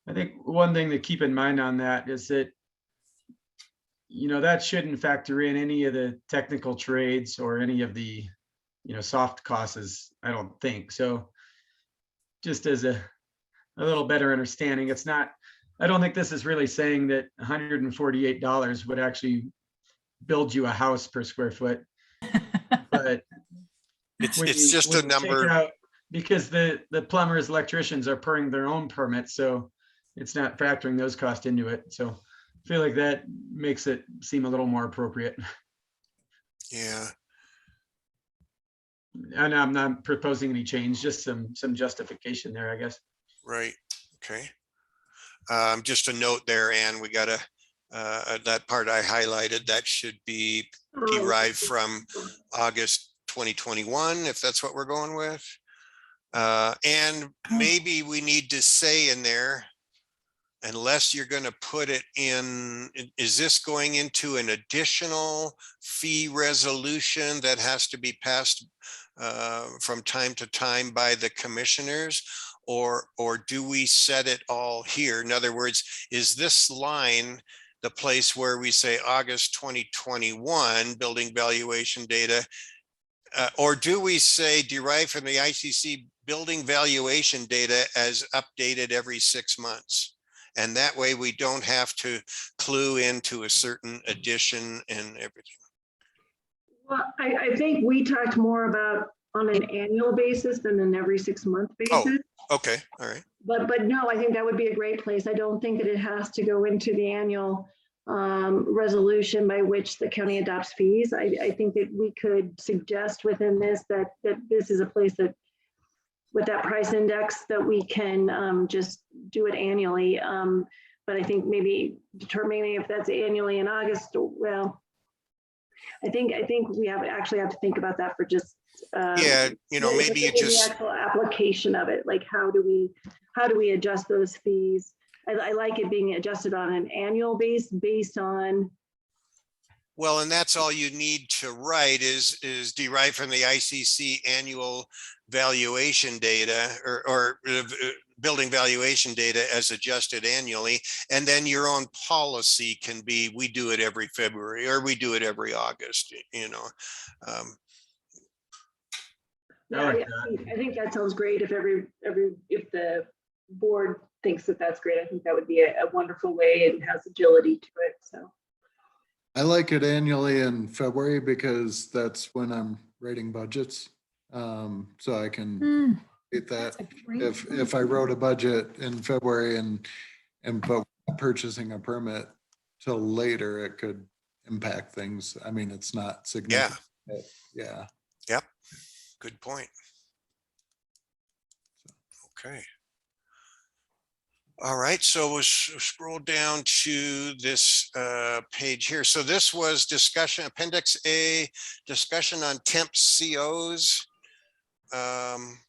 I think one thing to keep in mind on that is that, you know, that shouldn't factor in any of the technical trades or any of the, you know, soft costs, I don't think. So just as a little better understanding, it's not I don't think this is really saying that $148 would actually build you a house per square foot. But It's when it's just when a you take number. out- Because the plumbers, electricians are putting their own permits, so it's not factoring those costs into it. So I feel like that makes it seem a little more appropriate. Yeah. And I'm not proposing any change, just some justification there, I guess. Right. Okay. Just a note there, Ann, we gotta, that part I highlighted, that should be derived from August 2021, if that's what we're going with. And maybe we need to say in there, unless you're gonna put it in, is this going into an additional fee resolution that has to be passed from time to time by the commissioners? Or do we set it all here? In other words, is this line the place where we say August 2021 building valuation data? Or do we say derived from the ICC building valuation data as updated every 6 months? And that way we don't have to clue into a certain addition and everything. Well, I think we talked more about on an annual basis than an every 6 month Oh. basis. Okay, all right. But no, I think that would be a great place. I don't think that it has to go into the annual resolution by which the county adopts fees. I think that we could suggest within this that this is a place that with that price index that we can just do it annually. But I think maybe determining if that's annually in August, well, I think we actually have to think about that for just Yeah, maybe you the just, actual application of it. Like how do we adjust those fees? I like it being adjusted on an annual based on. well, and that's all you need to write is derived from the ICC annual valuation data or building valuation data as adjusted annually. And then your own policy can be, we do it every February or we do it every August, I like I think that sounds great. If if the board thinks that that's great, I think that would be a wonderful way and has agility to it. So I like it annually in February because that's when I'm writing budgets. So I can get that. If I wrote a budget in February but purchasing a permit till later, it could impact things. I mean, it's not significant. Yeah. Yep. Good point. Okay. All right, so we'll scroll down to this page here. So this was discussion, Appendix A, discussion on temp COs.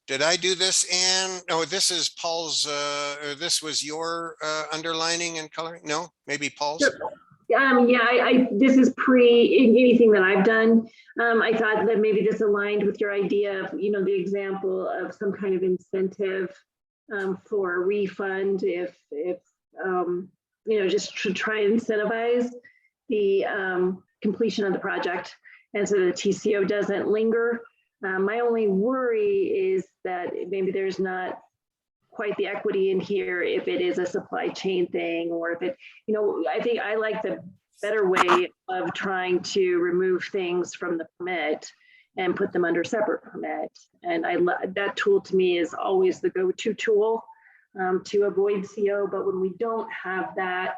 Did I do this, Ann? No, this is Paul's, or this was your underlining and coloring? No, maybe Paul's? sure. Yeah, this is anything that I've done. I thought that maybe this aligned with your idea of, the example of some kind of incentive for a refund if just to try and incentivize the completion of the project. And so the TCO doesn't linger. My only worry is that maybe there's not quite the equity in here if it is a supply chain thing, or if it, I think I like the better way of trying to remove things from the permit and put them under separate permit. And that tool to me is always the go-to tool to avoid CO. But when we don't have that,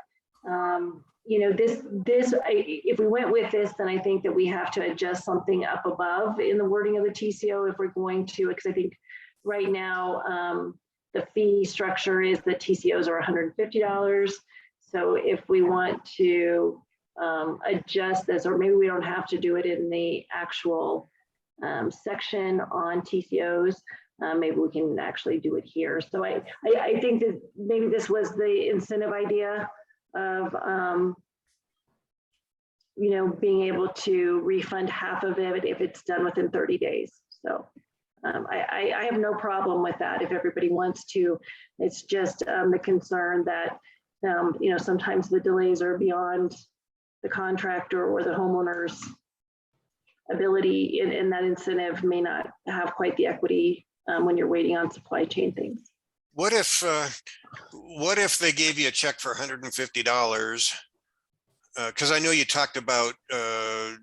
if we went with this, then I think that we have to adjust something up above in the wording of the TCO if we're going to, because I think right now the fee structure is the TCOs are $150. So if we want to adjust this, or maybe we don't have to do it in the actual section on TCOs, maybe we can actually do it here. So I think that maybe this was the incentive idea of being able to refund half of it if it's done within 30 days. So I have no problem with that if everybody wants to. It's just the concern that sometimes the delays are beyond the contractor or the homeowner's ability, and that incentive may not have quite the equity when you're waiting on supply chain things. What if they gave you a check for $150? Because I know you talked about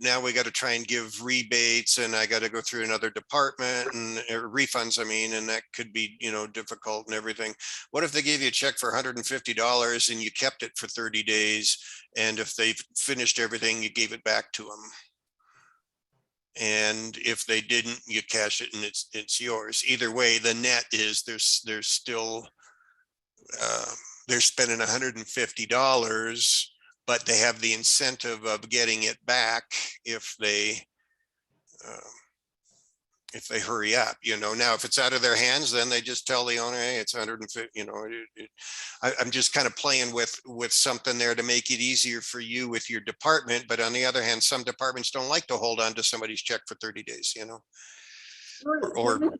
now we got to try and give rebates, and I got to go through another department and refunds. I mean, and that could be difficult and everything. What if they gave you a check for $150 and you kept it for 30 days, and if they finished everything, you gave it back to them? And if they didn't, you cash it and it's yours. Either way, the net is there's still they're spending $150, but they have the incentive of getting it back if they hurry up. Now if it's out of their hands, then they just tell the owner, hey, it's 150. I'm just kind of playing with something there to make it easier for you with your department. But on the other hand, some departments don't like to hold on to somebody's check for 30 days. Or the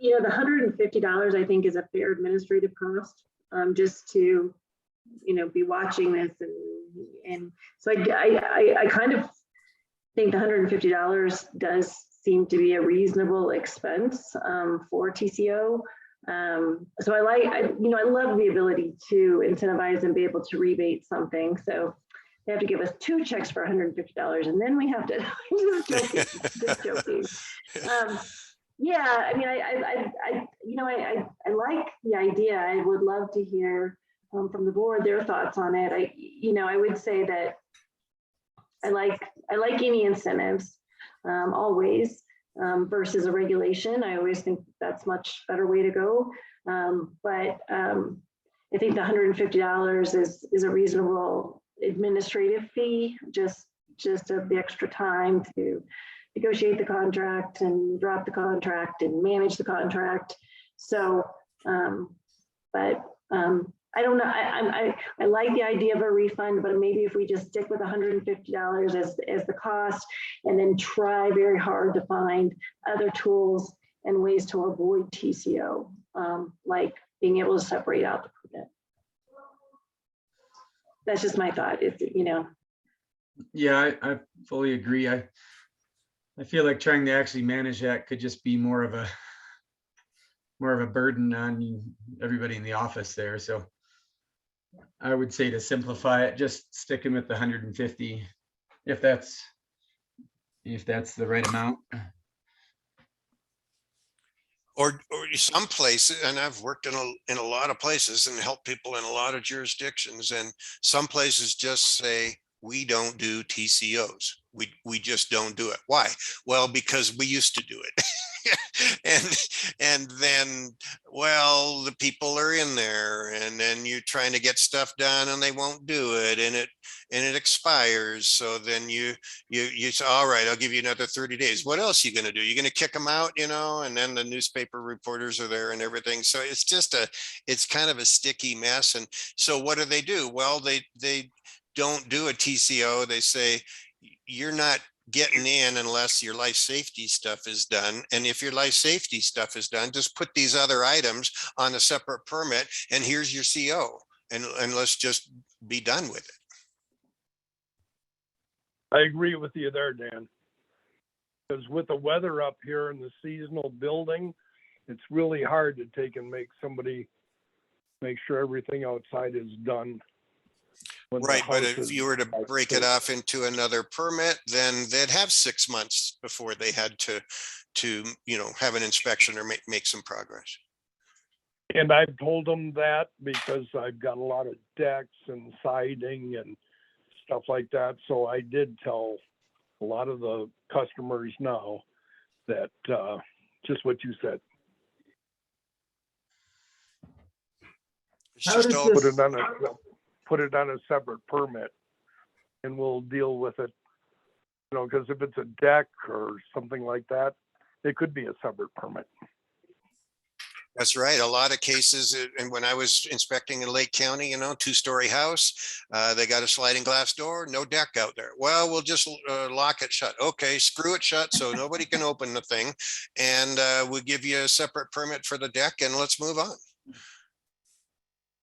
$150 I think is a fair administrative cost, just to be watching this, and so I kind of think the $150 does seem to be a reasonable expense for TCO. So I love the ability to incentivize and be able to rebate something. So they have to give us 2 checks for $150, and then we have to just joking. Yeah, I mean, I like the idea. I would love to hear from the board their thoughts on it. I would say that I like any incentives always versus a regulation. I always think that's much better way to go. But I think the $150 is a reasonable administrative fee, just of the extra time to negotiate the contract and drop the contract and manage the contract. So, but I don't know. I like the idea of a refund, but maybe if we just stick with $150 as the cost, and then try very hard to find other tools and ways to avoid TCO, like being able to separate out the permit. That's just my thought. Yeah, I fully agree. I feel like trying to actually manage that could just be more of a burden on everybody in the office there. So I would say to simplify it, just sticking with the 150, if that's the right amount. Or some places, and I've worked in a lot of places and helped people in a lot of jurisdictions, and some places just say, we don't do TCOs. We just don't do it. Why? Well, because we used to do it. and then, well, the people are in there, and then you're trying to get stuff done and they won't do it, and it expires. So then you say, all right, I'll give you another 30 days. What else are you going to do? You're going to kick them out, and then the newspaper reporters are there and everything. So it's kind of a sticky mess. And so what do? Well, they don't do a TCO. They say, you're not getting in unless your life safety stuff is done. And if your life safety stuff is done, just put these other items on a separate permit, and here's your CO, and let's just be done with it. I agree with you there, Dan. Because with the weather up here in the seasonal building, it's really hard to take and make sure everything outside is done. Right, but if you were to break it off into another permit, then they'd have 6 months before they had to have an inspection or make some progress. And I've told them that because I've got a lot of decks and siding and stuff like that. So I did tell a lot of the customers now that just what you said. It's just all Put it on a separate permit, and we'll deal with it. Because if it's a deck or something like that, it could be a separate permit. That's right. A lot of cases, and when I was inspecting in Lake County, 2-story house, they got a sliding glass door, no deck out there. Well, we'll just lock it shut. Okay, screw it shut so nobody can open the thing, and we'll give you a separate permit for the deck, and let's move on.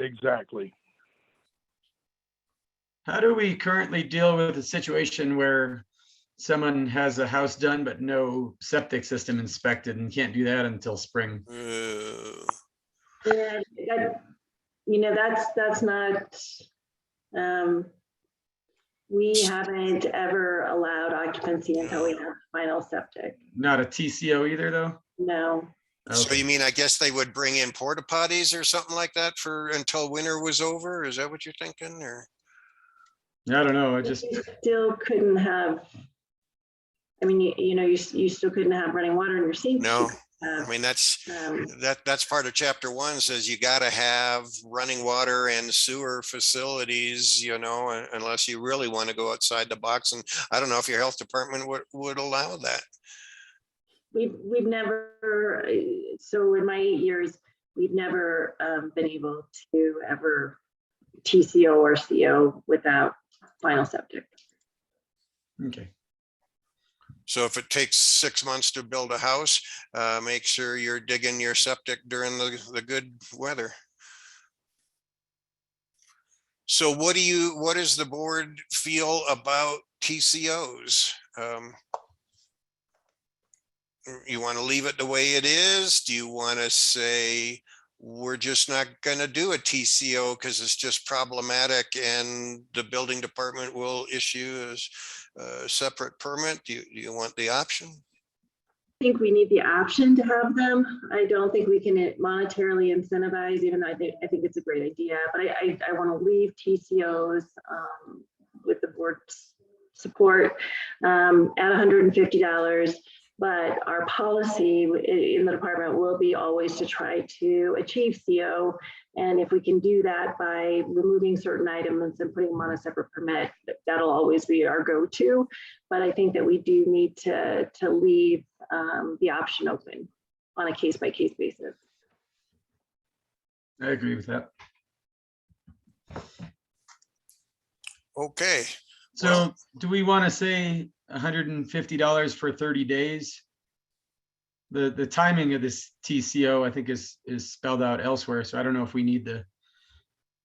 Exactly. How do we currently deal with a situation where someone has a house done but no septic system inspected and can't do that until spring? And That's not, we haven't ever allowed occupancy until we have final septic. Not a TCO either, though? No. So Okay. you mean, I guess they would bring in porta potties or something like that for until winter was over? Is that what you're thinking, or? I don't know. I just, You still couldn't have, I mean, you still couldn't have running water in your sinks. No, You I could mean, that's have, part of chapter 1 says you got to have running water and sewer facilities, unless you really want to go outside the box. And I don't know if your health department would allow that. we've never, so in my 8 years, we've never been able to ever TCO or CO without final septic. okay. So if it takes 6 months to build a house, make sure you're digging your septic during the good weather. So what does the board feel about TCOs? You want to leave it the way it is? Do you want to say, we're just not going to do a TCO because it's just problematic and the building department will issue a separate permit? Do you want the option? I think we need the option to have them. I don't think we can monetarily incentivize, even though I think it's a great idea, but I want to leave TCOs with the board's support at $150. But our policy in the department will be always to try to achieve CO. And if we can do that by removing certain items and putting them on a separate permit, that'll always be our go-to. But I think that we do need to leave the option open on a case-by-case basis. I agree with that. Okay. So Well, do we want to say $150 for 30 days? The timing of this TCO, I think, is spelled out elsewhere. So I don't know if we need the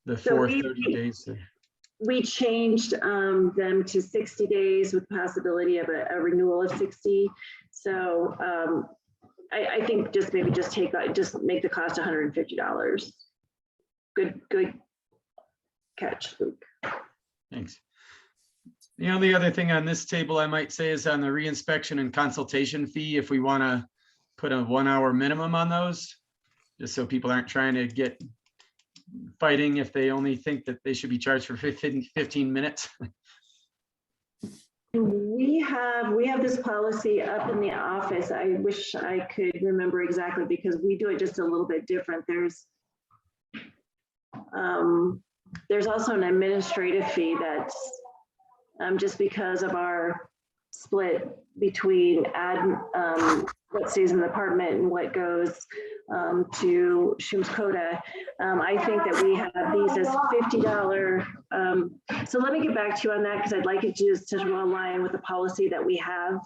So full we- 30 days. We changed them to 60 days with possibility of a renewal of 60. So I think just make the cost $150. Good catch, Luke. Thanks. The only other thing on this table I might say is on the reinspection and consultation fee, if we want to put a 1 hour minimum on those, just so people aren't trying to get fighting if they only think that they should be charged for 15 minutes. We have this policy up in the office. I wish I could remember exactly because we do it just a little bit different. There's also an administrative fee that's just because of our split between what stays in the department and what goes to Shums Coda. I think that we have these as $50. So let me get back to you on that because I'd like it just to align with the policy that we have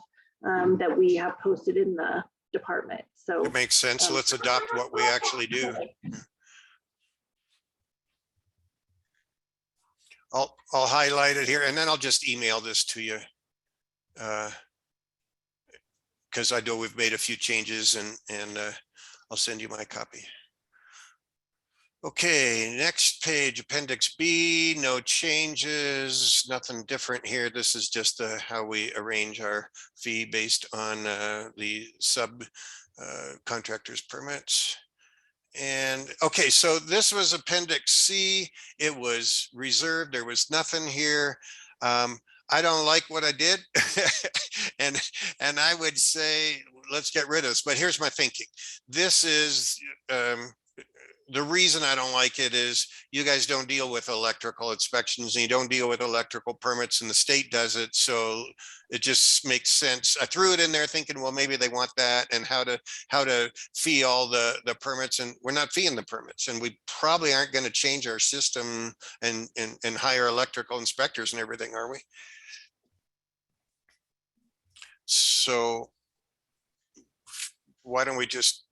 posted in the department. So it makes sense. Let's adopt what we actually do. I'll highlight it here and then I'll just email this to you. Because I know we've made a few changes and I'll send you my copy. Okay, next page, Appendix B, no changes, nothing different here. This is just how we arrange our fee based on the sub contractors permits. And okay, so this was Appendix C. It was reserved. There was nothing here. I don't like what I did. and I would say, let's get rid of this. But here's my thinking. This is the reason I don't like it is you guys don't deal with electrical inspections and you don't deal with electrical permits and the state does it. So it just makes sense. I threw it in there thinking, well, maybe they want that and how to fee all the permits, and we're not feeing the permits, and we probably aren't going to change our system and hire electrical inspectors and everything, are we? So why don't we just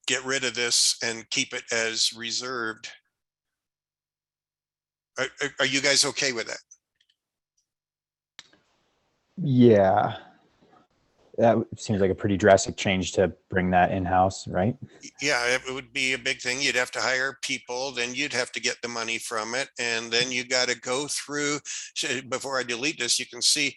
get rid of this and keep it as reserved? Are you guys okay with that? Yeah. that seems like a pretty drastic change to bring that in-house, right? Yeah, it would be a big thing. You'd have to hire people, then you'd have to get the money from it. And then you got to go through, before I delete this, you can see,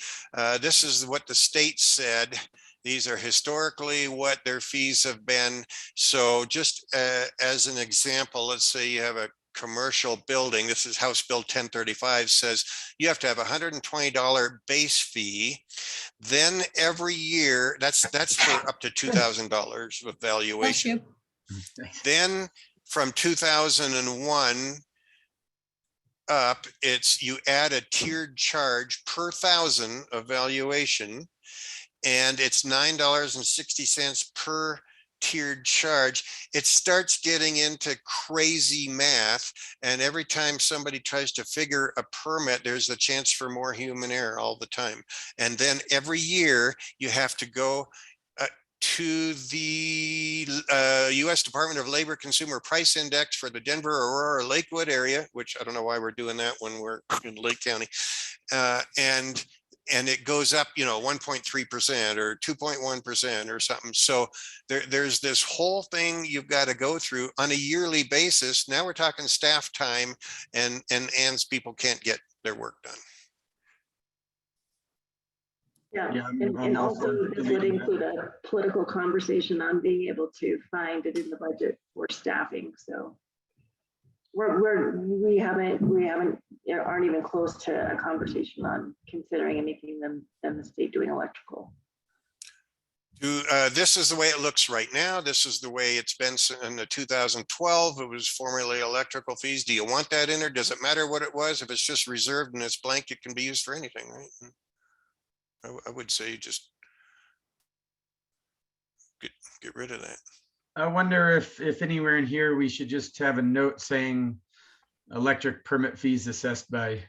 this is what the state said. These are historically what their fees have been. So just as an example, let's say you have a commercial building. This is House Bill 1035 says you have to have $120 base fee. Then every year, that's for up to $2,000 of Bless valuation. you. Then from 2001 up, it's you add a tiered charge per thousand of valuation, and it's $9.60 per tiered charge. It starts getting into crazy math, and every time somebody tries to figure a permit, there's a chance for more human error all the time. And then every year you have to go to the US Department of Labor Consumer Price Index for the Denver, Aurora, Lakewood area, which I don't know why we're doing that when we're in Lake County. And it goes up, 1.3% or 2.1% or something. So there's this whole thing you've got to go through on a yearly basis. Now we're talking staff time, and Ann's people can't get their work done. Yeah, Yeah, and I'm all also for this would deleting that. include a political conversation on being able to find it in the budget for staffing, so. We aren't even close to a conversation on considering and making them the state doing electrical. This is the way it looks right now. This is the way it's been in the 2012. It was formerly electrical fees. Do you want that in there? Does it matter what it was? If it's just reserved and it's blank, it can be used for anything, right? I would say just get rid of that. I wonder if anywhere in here, we should just have a note saying electric permit fees assessed by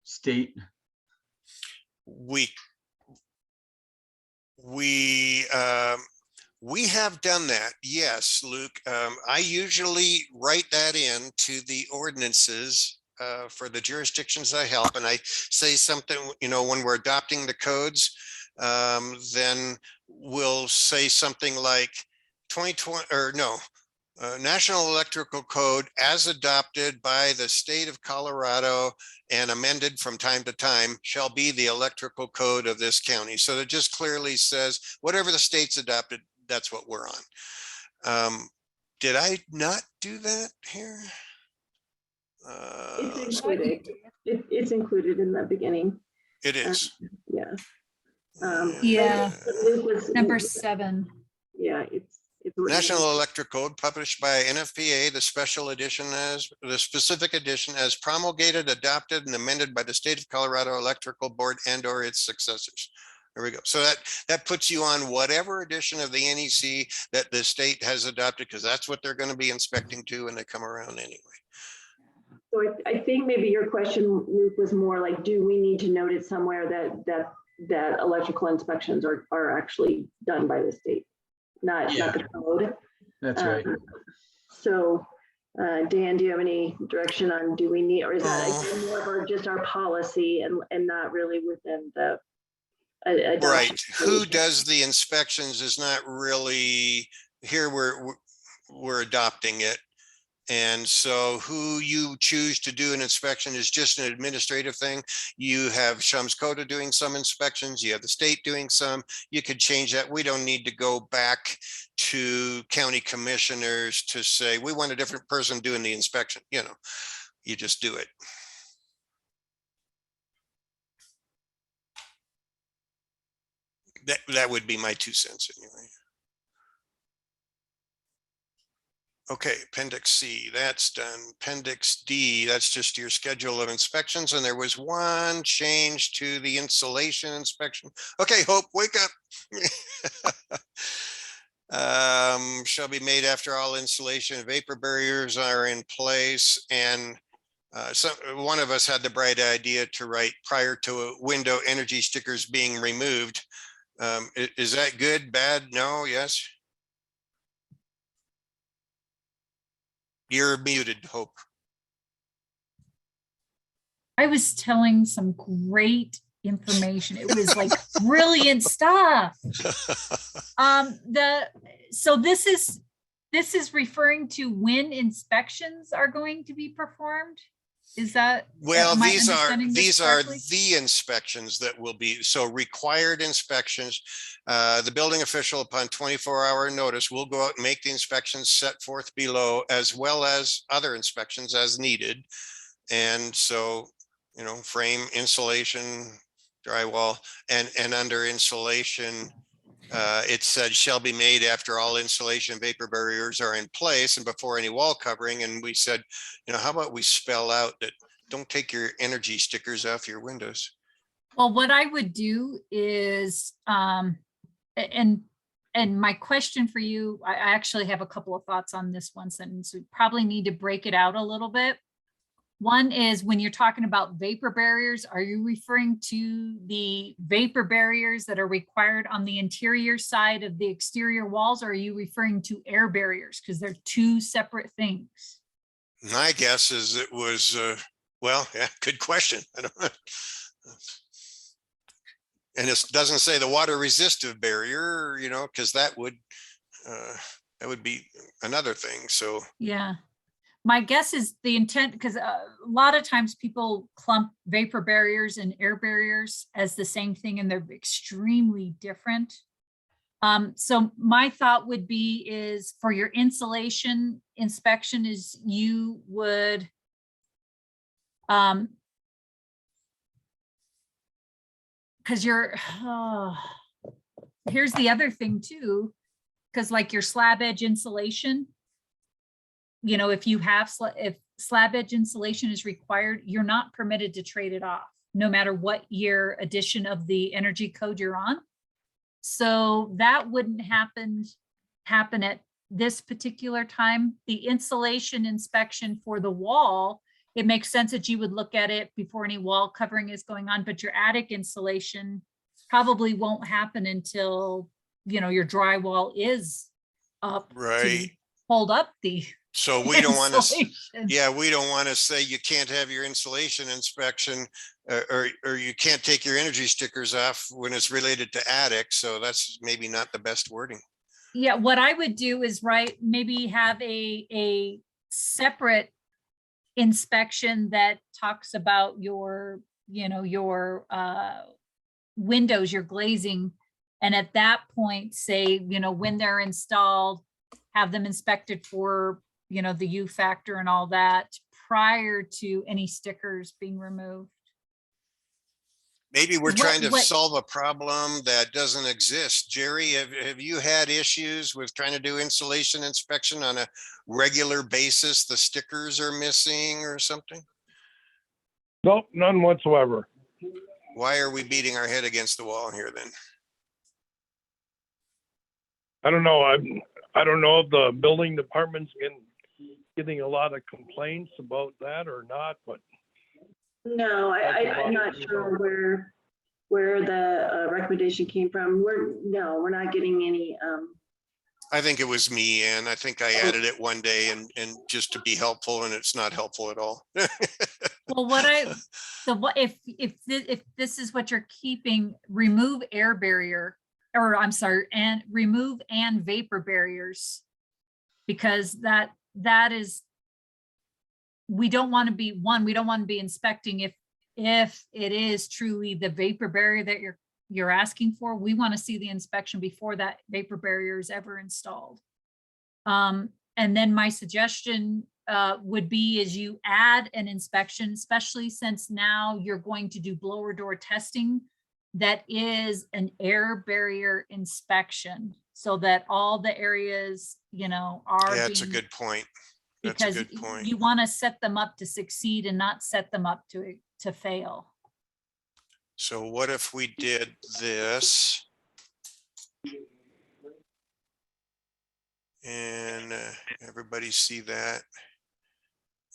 state. We have done that. Yes, Luke. I usually write that in to the ordinances for the jurisdictions I help, and I say something, when we're adopting the codes, then we'll say something like 2020 or no, National Electrical Code as adopted by the state of Colorado and amended from time to time shall be the electrical code of this county. So it just clearly says whatever the state's adopted, that's what we're on. Did I not do that here? It's included. It's included in the beginning. It is. Yeah. Yeah. It was- Number 7. Yeah, it's National Electric Code published by NFPA, the special edition as the specific edition as promulgated, adopted, and amended by the state of Colorado Electrical Board and or its successors. There we go. So that puts you on whatever edition of the NEC that the state has adopted, because that's what they're going to be inspecting to when they come around anyway. So I think maybe your question, Luke, was more like, do we need to note it somewhere that electrical inspections are actually done by the state, not the code? That's right. So, Dan, do you have any direction on do we need, or is that more of just our policy and not really within the Right. Who does the inspections is not really here. We're adopting it. And so who you choose to do an inspection is just an administrative thing. You have Shums Coda doing some inspections. You have the state doing some. You could change that. We don't need to go back to county commissioners to say, we want a different person doing the inspection. You just do it. That would be my 2 cents anyway. Okay, Appendix C, that's done. Appendix D, that's just your schedule of inspections. And there was one change to the insulation inspection. Okay, Hope, wake up. Shall be made after all insulation and vapor barriers are in place. And one of us had the bright idea to write prior to window energy stickers being removed. Is that good, bad? No, yes? You're muted, Hope. I was telling some great information. It was like brilliant stuff. So this is referring to when inspections are going to be performed? Is that? Well, am I these are understanding this correctly? the inspections that will be, so required inspections. The building official upon 24-hour notice will go out and make the inspections set forth below, as well as other inspections as needed. And so, you know, frame, insulation, drywall, and under insulation, it said shall be made after all insulation vapor barriers are in place and before any wall covering. And we said, you know, how about we spell out that don't take your energy stickers off your windows? Well, what I would do is, and my question for you, I actually have a couple of thoughts on this one sentence. We probably need to break it out a little bit. One is when you're talking about vapor barriers, are you referring to the vapor barriers that are required on the interior side of the exterior walls? Or are you referring to air barriers? Because they're two separate things. My guess is it was, well, yeah, good question. I don't know. And it doesn't say the water resistive barrier, you know, because that would be another thing. So Yeah. My guess is the intent, because a lot of times people clump vapor barriers and air barriers as the same thing, and they're extremely different. So my thought would be is for your insulation inspection is you would because you're here's the other thing too, because like your slab edge insulation, you know, if slab edge insulation is required, you're not permitted to trade it off, no matter what year edition of the energy code you're on. So that wouldn't happen at this particular time. The insulation inspection for the wall, it makes sense that you would look at it before any wall covering is going on, but your attic insulation probably won't happen until, you know, your drywall is up right. to hold up the So we don't want to, insulation. yeah, we don't want to say you can't have your insulation inspection or you can't take your energy stickers off when it's related to attic. So that's maybe not the best wording. Yeah, what I would do is maybe have a separate inspection that talks about your, you know, your windows, your glazing. And at that point, say, you know, when they're installed, have them inspected for, you know, the U factor and all that prior to any stickers being removed. Maybe we're What- trying to what- solve a problem that doesn't exist. Jerry, have you had issues with trying to do insulation inspection on a regular basis? The stickers are missing or something? Nope, none whatsoever. Why are we beating our head against the wall here then? I don't know. I don't know if the building department's getting a lot of complaints about that or not, but No, I'm not sure where the recommendation came from. We're not getting any, I think it was me, and I think I added it one day and just to be helpful, and it's not helpful at all. Well, if this is what you're keeping, remove air barrier, or I'm sorry, and remove and vapor barriers. Because that is, we don't want to be inspecting if it is truly the vapor barrier that you're asking for. We want to see the inspection before that vapor barrier is ever installed. And then my suggestion would be is you add an inspection, especially since now you're going to do blower door testing, that is an air barrier inspection, so that all the areas, you know, are. Yeah, it's a good point. That's a Because good point. you want to set them up to succeed and not set them up to fail. So what if we did this? And everybody see that?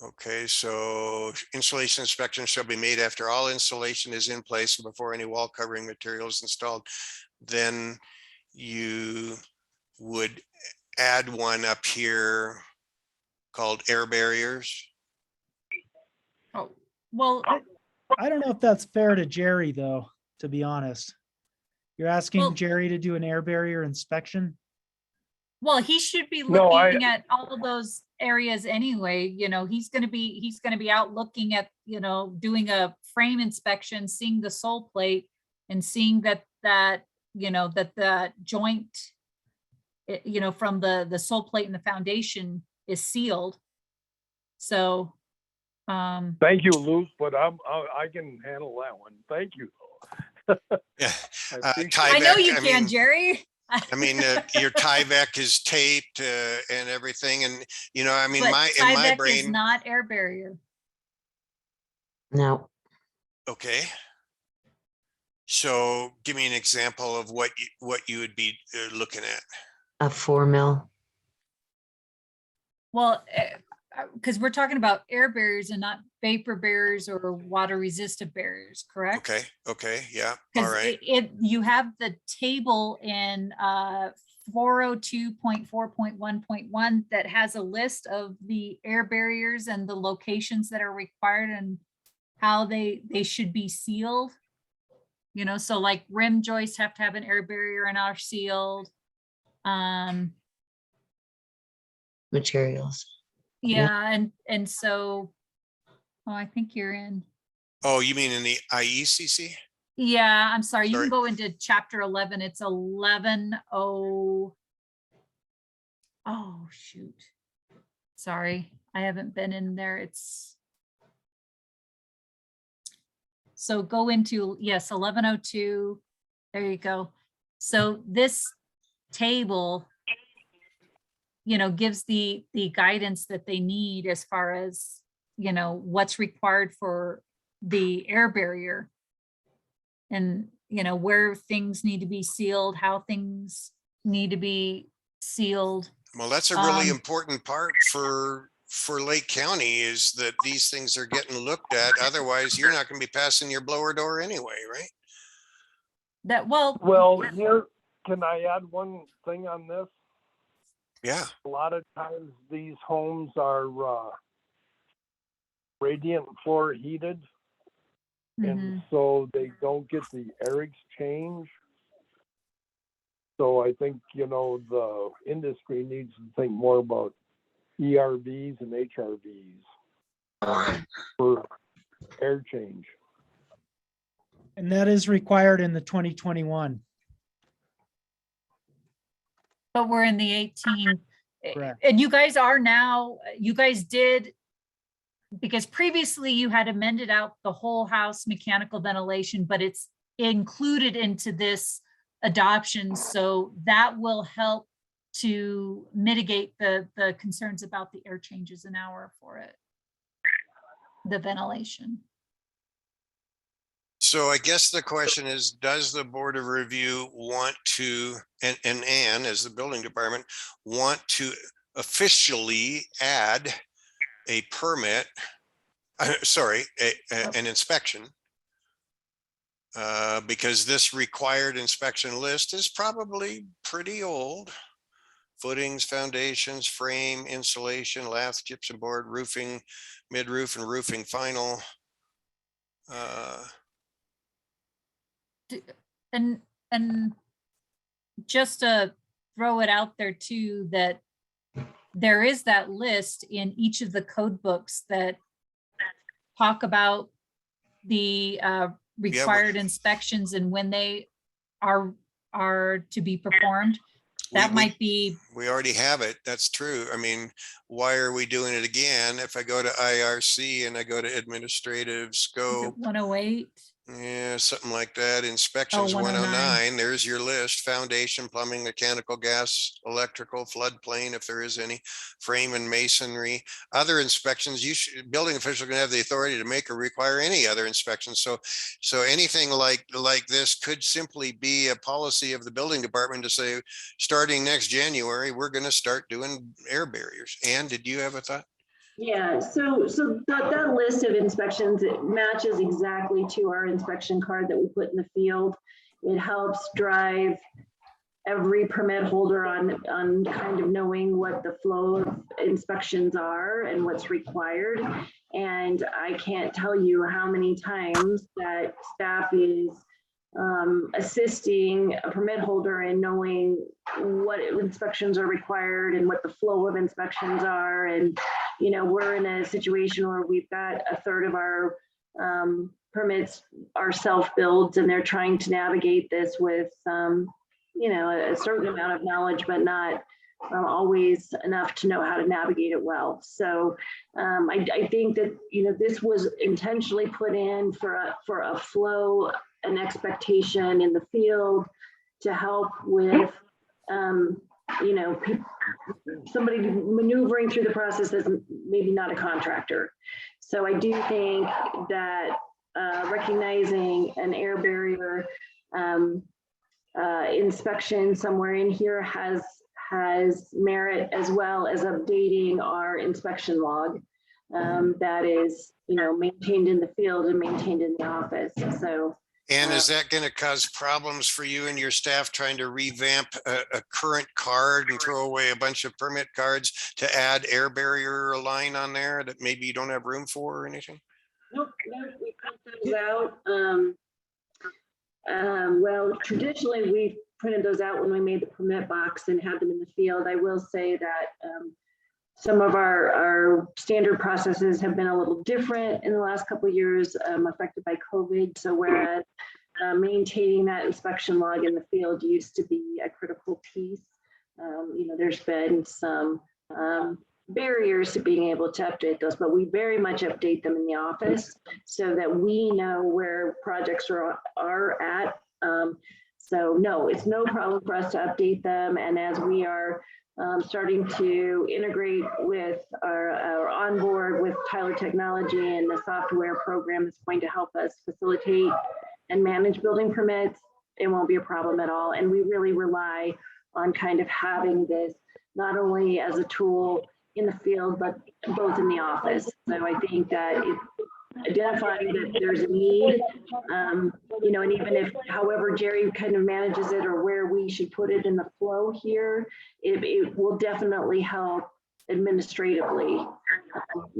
Okay, so insulation inspection shall be made after all insulation is in place and before any wall covering material is installed. Then you would add one up here called air barriers. Oh, well, I don't know if that's fair to Jerry, though. to be honest. You're asking Well- Jerry to do an air barrier inspection? Well, he should be No, looking at all of those areas anyway, he's gonna be out looking at, doing a frame inspection, seeing the sole plate and seeing that the joint, from the sole plate and the foundation is sealed. So, Thank you, Luke, but I can handle that one. Thank you. Yeah. I think- I know Tyvek, you I can, mean- Jerry. I mean, your Tyvek is taped and everything. And, I mean, But in my Tyvek is brain, not air barrier. No, okay. So give me an example of what you would be looking at. a 4 mil. Well, because we're talking about air barriers and not vapor barriers or water resistant barriers, correct? Okay, yeah, all Because right. you have the table in 402.4.1.1 that has a list of the air barriers and the locations that are required and how they should be sealed. So like rim joists have to have an air barrier and are sealed. Materials. Yeah, and so, I think you're in. Oh, you mean in the IECC? Yeah, I'm sorry. You Sorry. can go into chapter 11. It's 11. Oh, shoot. Sorry, I haven't been in there. So go into, yes, 1102. There you go. So this table, gives the guidance that they need as far as, what's required for the air barrier and, where things need to be sealed, how things need to be sealed. Well, that's a really Um, important part for Lake County is that these things are getting looked at. Otherwise, you're not going to be passing your blower door anyway, right? Well, here, can I add one thing on this? Yeah. A lot of times these homes are radiant floor heated, mhm. and so they don't get the air exchange. So I think, the industry needs to think more about ERVs and HRVs for air change. And that is required in the 2021. But we're in the 18. Correct. And you guys did, because previously you had amended out the whole house mechanical ventilation, but it's included into this adoption. So that will help to mitigate the concerns about the air changes an hour for it, the ventilation. So I guess the question is, does the Board of Review want to, and Ann as the building department, want to officially add a permit, an inspection? Because this required inspection list is probably pretty old. Footings, foundations, frame, insulation, lath, gypsum board, roofing, mid-roof and roofing final. And just to throw it out there too, that there is that list in each of the code books that talk about the required inspections and when they are to be performed. That might be. We already have it. That's true. I mean, why are we doing it again? If I go to IRC and I go to administrative Is it scope, 108? yeah, something like that. Inspections 109. 109. There's your list. Foundation, plumbing, mechanical, gas, electrical, floodplain, if there is any, frame and masonry. Other inspections, building official can have the authority to make or require any other inspection. So anything like this could simply be a policy of the building department to say, starting next January, we're going to start doing air barriers. Ann, did you have a thought? Yeah, so that list of inspections, it matches exactly to our inspection card that we put in the field. It helps drive every permit holder on kind of knowing what the flow of inspections are and what's required. And I can't tell you how many times that staff is assisting a permit holder in knowing what inspections are required and what the flow of inspections are. And, you know, we're in a situation where we've got a third of our permits are self-builds, and they're trying to navigate this with, you know, a certain amount of knowledge, but not always enough to know how to navigate it well. So I think that, you know, this was intentionally put in for a flow, an expectation in the field to help with, you know, somebody maneuvering through the process that's maybe not a contractor. So I do think that recognizing an air barrier inspection somewhere in here has merit, as well as updating our inspection log that is, you know, maintained in the field and maintained in the office. So. And is that going to cause problems for you and your staff trying to revamp a current card and throw away a bunch of permit cards to add air barrier line on there that maybe you don't have room for or anything? Nope, we print those out. Well, traditionally we printed those out when we made the permit box and had them in the field. I will say that some of our standard processes have been a little different in the last couple of years, affected by COVID. So whereas maintaining that inspection log in the field used to be a critical piece, you know, there's been some barriers to being able to update those, but we very much update them in the office so that we know where projects are at. So no, it's no problem for us to update them. And as we are starting to integrate with our onboard with Tyler Technology and the software program that's going to help us facilitate and manage building permits, it won't be a problem at all. And we really rely on kind of having this not only as a tool in the field, but both in the office. So I think that identifying that there's a need, you know, and even if, however Jerry kind of manages it or where we should put it in the flow here, it will definitely help administratively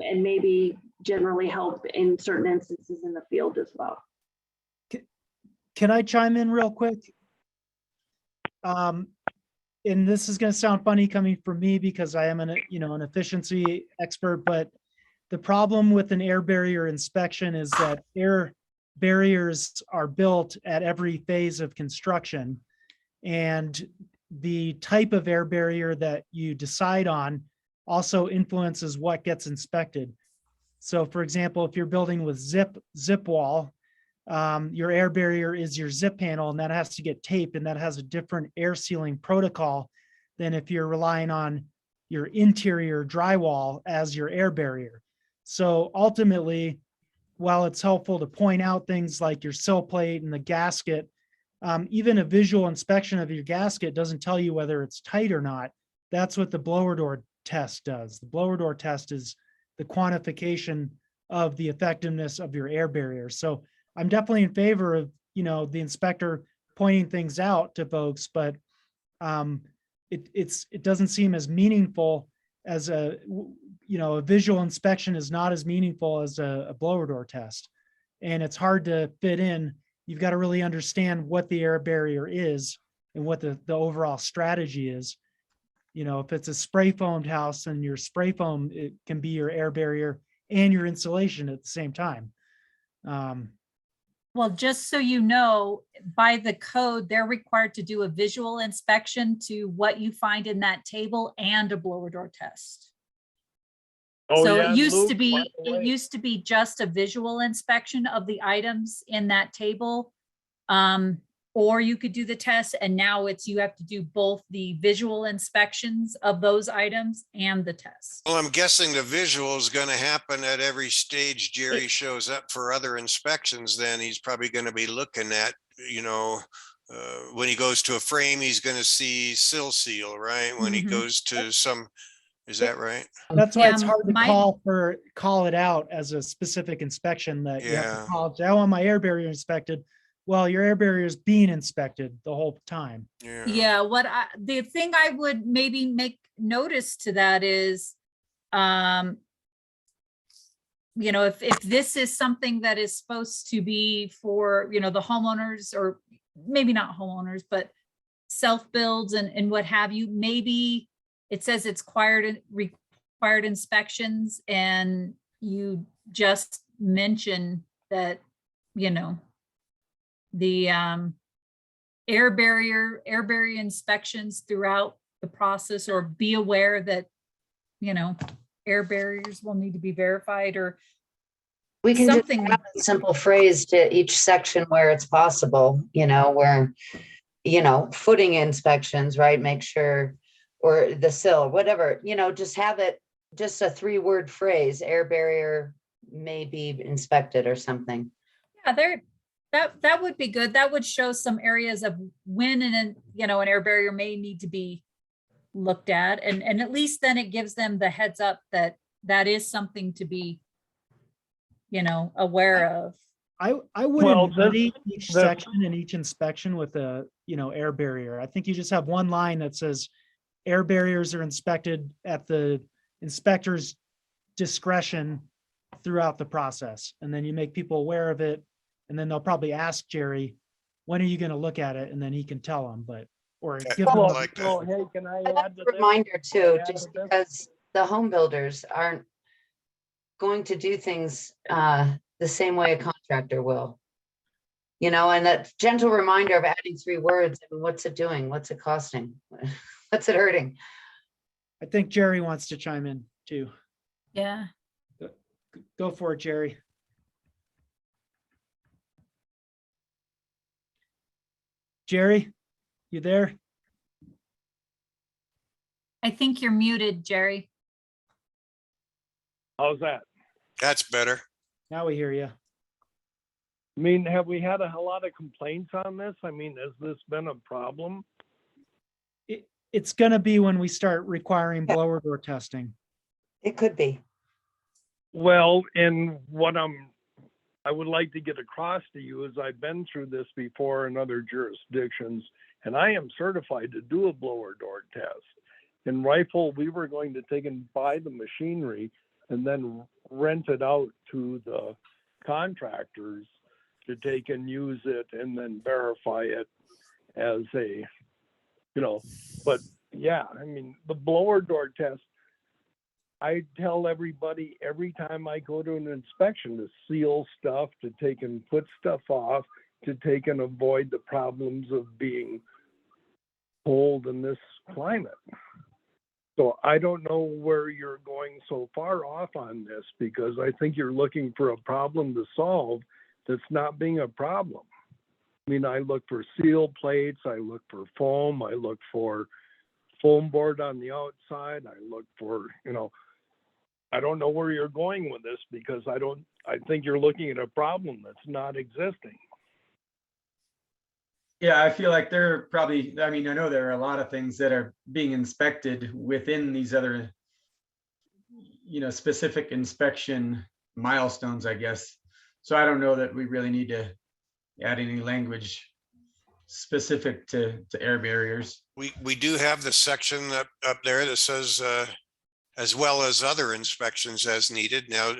and maybe generally help in certain instances in the field as well. Can I chime in real quick? And this is going to sound funny coming from me because I am an efficiency expert, but the problem with an air barrier inspection is that air barriers are built at every phase of construction, and the type of air barrier that you decide on also influences what gets inspected. So for example, if you're building with zip wall, your air barrier is your zip panel, and that has to get taped, and that has a different air sealing protocol than if you're relying on your interior drywall as your air barrier. So ultimately, while it's helpful to point out things like your sill plate and the gasket, even a visual inspection of your gasket doesn't tell you whether it's tight or not. That's what the blower door test does. The blower door test is the quantification of the effectiveness of your air barrier. So I'm definitely in favor of, you know, the inspector pointing things out to folks, but it doesn't seem as meaningful as a visual inspection is not as meaningful as a blower door test. And it's hard to fit in. You've got to really understand what the air barrier is and what the overall strategy is. You know, if it's a spray foamed house, and your spray foam, it can be your air barrier and your insulation at the same time. Well, just so you know, by the code, they're required to do a visual inspection to what you find in that table and a blower door test. Oh, So yeah, it used to Luke, be, by the way. it used to be just a visual inspection of the items in that table. Or you could do the test, and now you have to do both the visual inspections of those items and the test. Well, I'm guessing the visual is going to happen at every stage Jerry shows up for other inspections. Then he's probably going to be looking at, you know, when he goes to a frame, he's going to see sill seal, right? When he goes to some, is that right? That's why it's Yeah, hard to call it out as a specific inspection that you have Yeah. to call. I want my air barrier inspected. Well, your air barrier is being inspected the whole time. Yeah, the thing I would maybe make notice to that is, you know, if this is something that is supposed to be for, you know, the homeowners, or maybe not homeowners, but self-builds and what have you, maybe it says it's required inspections, and you just mention that, you know, the air barrier inspections throughout the process, or be aware that, you know, air barriers will need to be verified, or We can just something. add a simple phrase to each section where it's possible, you know, where, you know, footing inspections, right? Make sure, or the sill, whatever, you know, just have it, just a 3-word phrase, air barrier may be inspected or something. Yeah, that would be good. That would show some areas of when you know, an air barrier may need to be looked at, and at least then it gives them the heads up that that is something to be, you know, aware of. I Well, wouldn't this- muddy each this- section and each inspection with a, you know, air barrier. I think you just have one line that says air barriers are inspected at the inspector's discretion throughout the process. And then you make people aware of it. And then they'll probably ask Jerry, when are you going to look at it? And then he can tell them, or Okay, give I them. like that. Oh, hey, can I But that's add to a this? reminder too, add just to this? because the home builders aren't going to do things the same way a contractor will. You know, and that gentle reminder of adding 3 words, I mean, what's it doing? What's it costing? What's it hurting? I think Jerry wants to chime in too. Yeah. Go for it, Jerry. Jerry, you there? I think you're muted, Jerry. How's that? That's better. Now we hear you. I mean, have we had a lot of complaints on this? I mean, has this been a problem? It's going to be when we start requiring blower door testing. It could be. Well, and what I would like to get across to you is I've been through this before in other jurisdictions, and I am certified to do a blower door test. In Rifle, we were going to take and buy the machinery and then rent it out to the contractors to take and use it and then verify it as a, you know, but yeah, I mean, the blower door test, I tell everybody every time I go to an inspection to seal stuff, to take and put stuff off, to take and avoid the problems of being cold in this climate. So I don't know where you're going so far off on this, because I think you're looking for a problem to solve that's not being a problem. I mean, I look for seal plates, I look for foam, I look for foam board on the outside, I look for, you know, I don't know where you're going with this, because I think you're looking at a problem that's not existing. Yeah, I feel like there are probably, I mean, I know there are a lot of things that are being inspected within these other, you know, specific inspection milestones, I guess. So I don't know that we really need to add any language specific to air barriers. We do have the section up there that says, as well as other inspections as needed. Now,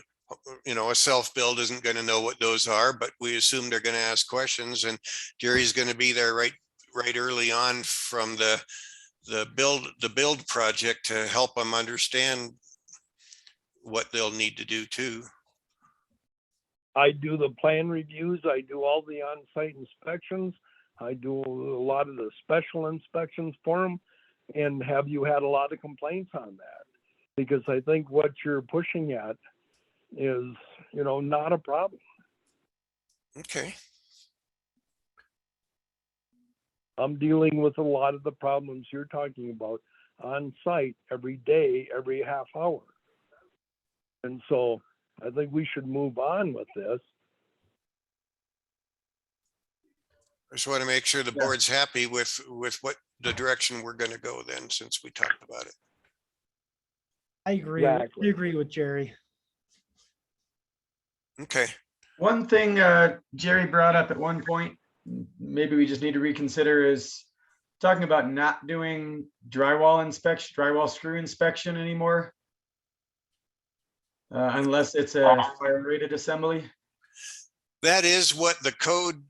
you know, a self-build isn't going to know what those are, but we assume they're going to ask questions, and Jerry's going to be there right early on from the build project to help them understand what they'll need to do too. I do the plan reviews, I do all the on-site inspections, I do a lot of the special inspections for them. And have you had a lot of complaints on that? Because I think what you're pushing at is, you know, not a problem. Okay. I'm dealing with a lot of the problems you're talking about on site every day, every half hour. And so I think we should move on with this. I just want to make sure the board's happy with what the direction we're going to go then, since we talked about it. I agree. Exactly. I agree with Jerry. Okay. One thing Jerry brought up at one point, maybe we just need to reconsider, is talking about not doing drywall inspection, drywall screw inspection anymore. Unless it's a fire rated assembly. That is what the code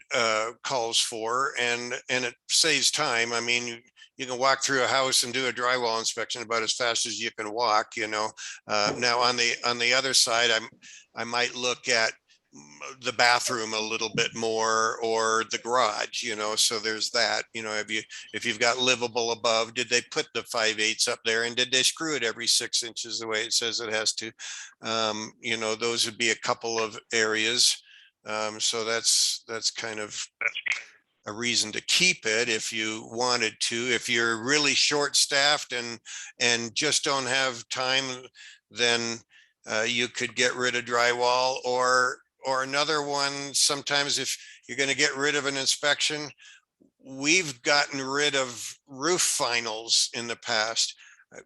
calls for, and it saves time. I mean, you can walk through a house and do a drywall inspection about as fast as you can walk, you know. Now on the other side, I might look at the bathroom a little bit more, or the garage, you know. So there's that, you know. If you've got livable above, did they put the 5/8 up there, and did they screw it every 6 inches the way it says it has to? You know, those would be a couple of areas. So that's kind of a reason to keep it if you wanted to. If you're really short-staffed and just don't have time, then you could get rid of drywall, or another one. Sometimes if you're going to get rid of an inspection, we've gotten rid of roof finals in the past.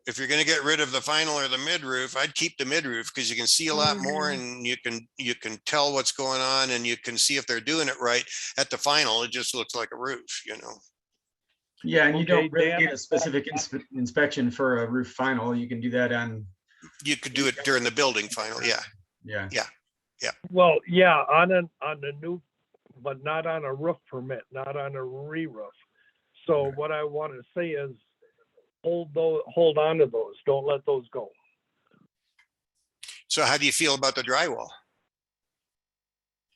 If you're going to get rid of the final or the mid roof, I'd keep the mid roof, because you can see a lot more, and you can tell what's going on, and you can see if they're doing it right. At the final, it just looks like a roof, you know. Yeah, and you Okay, don't really Dan. need a specific inspection for a roof final. You can do that on, You could do it during the building final. Yeah. yeah. Well, yeah, on the new, but not on a roof permit, not on a re-roof. So what I want to say is, hold on to those. Don't let those go. So how do you feel about the drywall?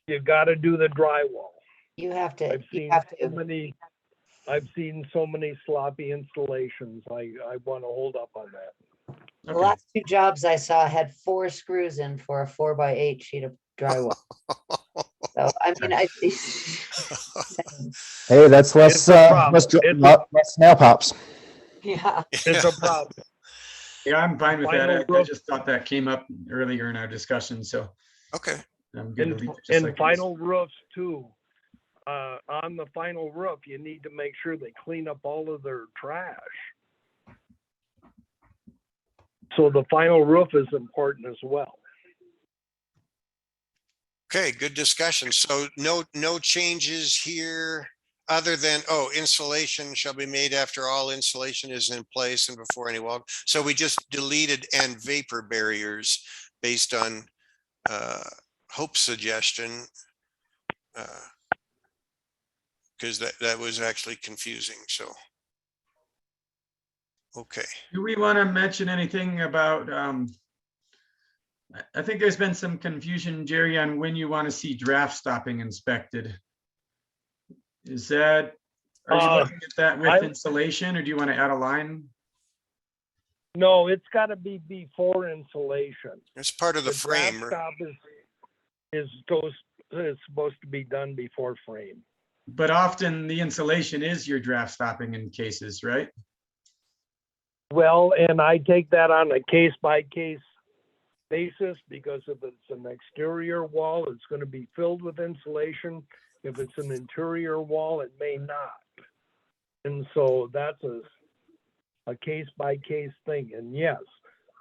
You got to do the drywall. You have to, I've you seen have so to, many, sloppy installations. I want to hold up on that. the Okay. last 2 jobs I saw had 4 screws in for a 4x8 sheet of drywall. So, I mean, Hey, that's less, It's a problem. less nail pops. yeah, It's a problem. Yeah, I'm fine with that. Final I roof. just thought that came up earlier in our discussion, so Okay. I'm good to And, leave it just like it is. final roofs too. On the final roof, you need to make sure they clean up all of their trash. So the final roof is important as well. Okay, good discussion. So no changes here, other than, insulation shall be made after all insulation is in place and before any wall. So we just deleted "and vapor barriers" based on Hope's suggestion, because that was actually confusing. So okay. Do we want to mention anything about, I think there's been some confusion, Jerry, on when you want to see draft stopping inspected. Is that, are you looking at that with insulation, or do you want to add a line? No, it's got to be before insulation. It's part of the draft frame. stop is supposed to be done before frame. But often the insulation is your draft stopping in cases, right? Well, and I take that on a case by case basis, because if it's an exterior wall, it's going to be filled with insulation. If it's an interior wall, it may not. And so that's a case by case thing. And yes,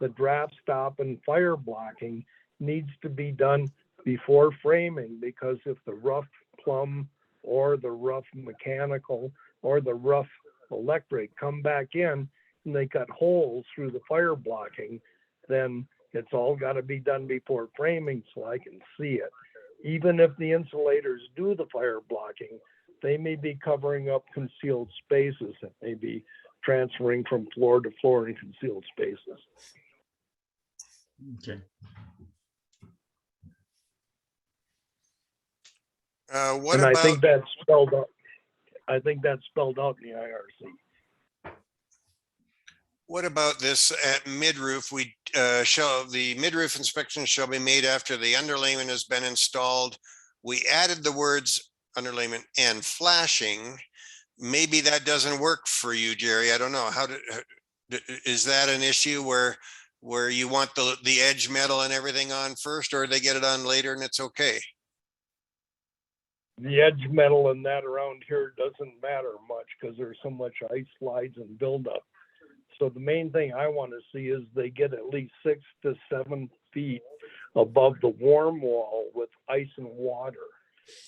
the draft stop and fire blocking needs to be done before framing, because if the rough plumb or the rough mechanical or the rough electric come back in and they cut holes through the fire blocking, then it's all got to be done before framing so I can see it. Even if the insulators do the fire blocking, they may be covering up concealed spaces that may be transferring from floor to floor in concealed spaces. Okay. What And about? I think that's spelled out. I think that's spelled out in the IRC. What about this at mid-roof? The mid-roof inspection shall be made after the underlayment has been installed. We added the words underlayment and flashing. Maybe that doesn't work for you, Jerry. I don't know. Is that an issue where you want the edge metal and everything on first, or they get it on later and it's okay? The edge metal and that around here doesn't matter much because there's so much ice slides and buildup. So the main thing I want to see is they get at least 6 to 7 feet above the warm wall with ice and water.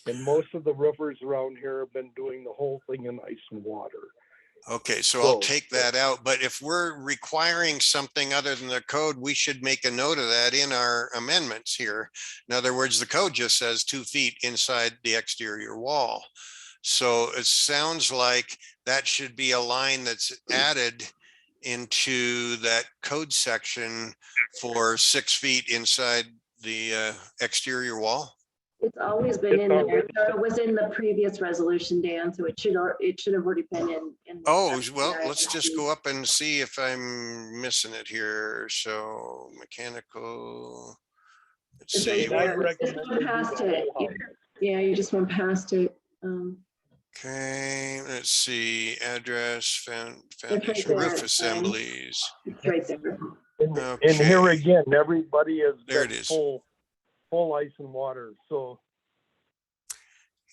And most of the roofers around here have been doing the whole thing in ice and water. Okay, so I'll So- take that out, but if we're requiring something other than the code, we should make a note of that in our amendments here. In other words, the code just says 2 feet inside the exterior wall. So it sounds like that should be a line that's added into that code section for 6 feet inside the exterior wall. It's always been in It's there. already- It was in the previous resolution, Dan, so it should have already been in. Oh, well, let's just go up and see if I'm missing it here. So mechanical, let's It's see. right I'd there. Just recommend went they do past the it. whole house. Yeah, you just went past it. Okay, let's see, address, right foundation, there, roof Brian. assemblies. It's right there. And here Okay. again, everybody has There it got is. full ice and water, so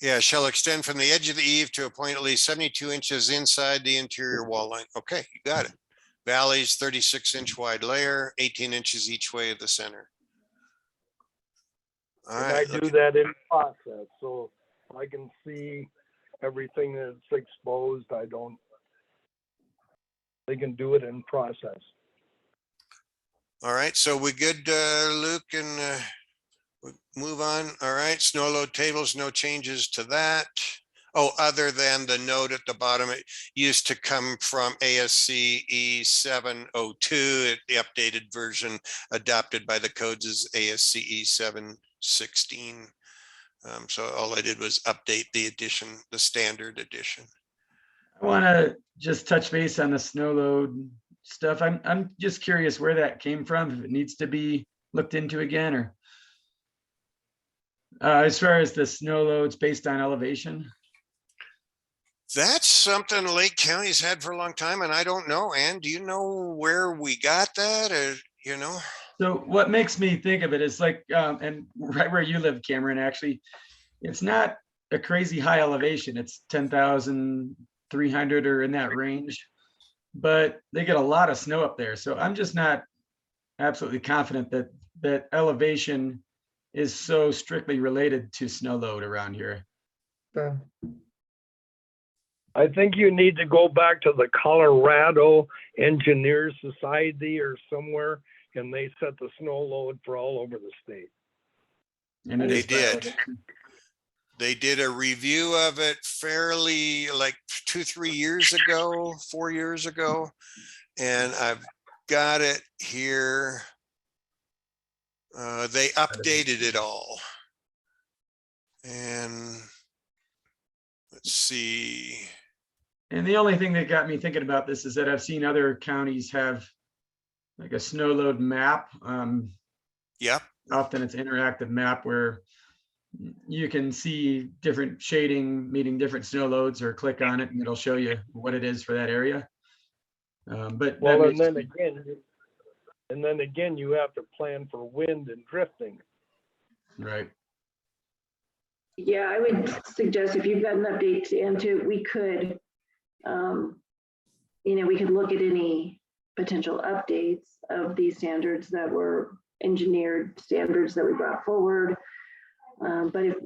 Yeah, shall extend from the edge of the eave to a point at least 72 inches inside the interior wall line. Okay, you got it. Valleys, 36-inch wide layer, 18 inches each way of the center. All and I right, do that in process, so I can see everything that's exposed. They can do it in process. all right, so we good, Luke, and we move on. All right, snow load tables, no changes to that. Oh, other than the note at the bottom, it used to come from ASC E702. The updated version adopted by the codes is ASC E716. So all I did was update the edition, the standard edition. I want to just touch base on the snow load stuff. I'm just curious where that came from, if it needs to be looked into again, or as far as the snow loads based on elevation. That's something Lake County's had for a long time, and I don't know. Ann, do you know where we got that, or you know? So what makes me think of it is like, and right where you live, Cameron, actually, it's not a crazy high elevation. It's 10,300 or in that range, but they get a lot of snow up there. So I'm just not absolutely confident that that elevation is so strictly related to snow load around here. I think you need to go back to the Colorado Engineers Society or somewhere, and they set the snow load for all over the state. And it They is did. valid. They did a review of it fairly like 2-3 years ago, 4 years ago. And I've got it here. They updated it all. And let's see. And the only thing that got me thinking about this is that I've seen other counties have like a snow load map. Yep. Often it's an interactive map where you can see different shading meeting different snow loads, or click on it and it'll show you what it is for that area. But that Well, makes- and then again, you have to plan for wind and drifting. right. Yeah, I would suggest if you've got an update into, we could, we could look at any potential updates of these standards that were engineered standards that we brought forward. But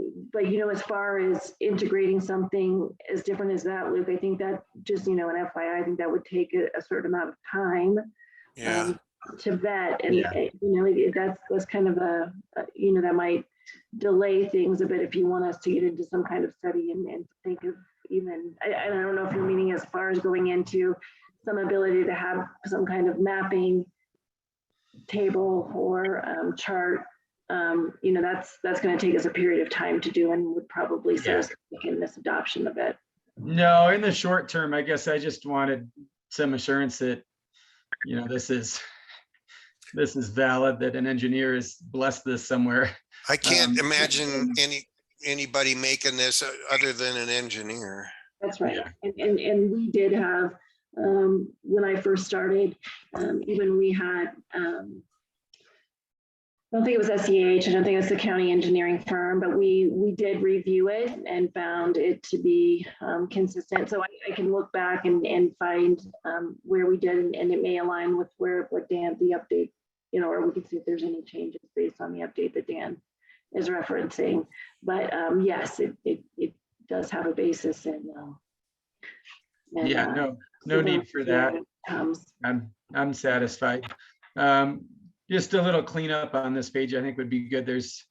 as far as integrating something as different as that, Luke, I think that just, an FYI, I think that would take a certain amount of time. Yeah. To vet, and Yeah. that's kind of that might delay things a bit if you want us to get into some kind of study and think of even, I don't know if you're meaning as far as going into some ability to have some kind of mapping table or chart. That's going to take us a period of time to do, and would probably set us back in this adoption of it. No, in the short term, I guess I just wanted some assurance that, this is valid, that an engineer has blessed this somewhere. I can't imagine anybody making this other than an engineer. That's right. Yeah. And we did have, when I first started, even we had, I don't think it was SEH, I don't think it's the county engineering firm, but we did review it and found it to be consistent. So I can look back and find where we did, and it may align with what Dan, the update, or we can see if there's any changes based on the update that Dan is referencing. But yes, it does have a basis in. Yeah, no, no need for that. I'm satisfied. Just a little cleanup on this page, I think would be good. There's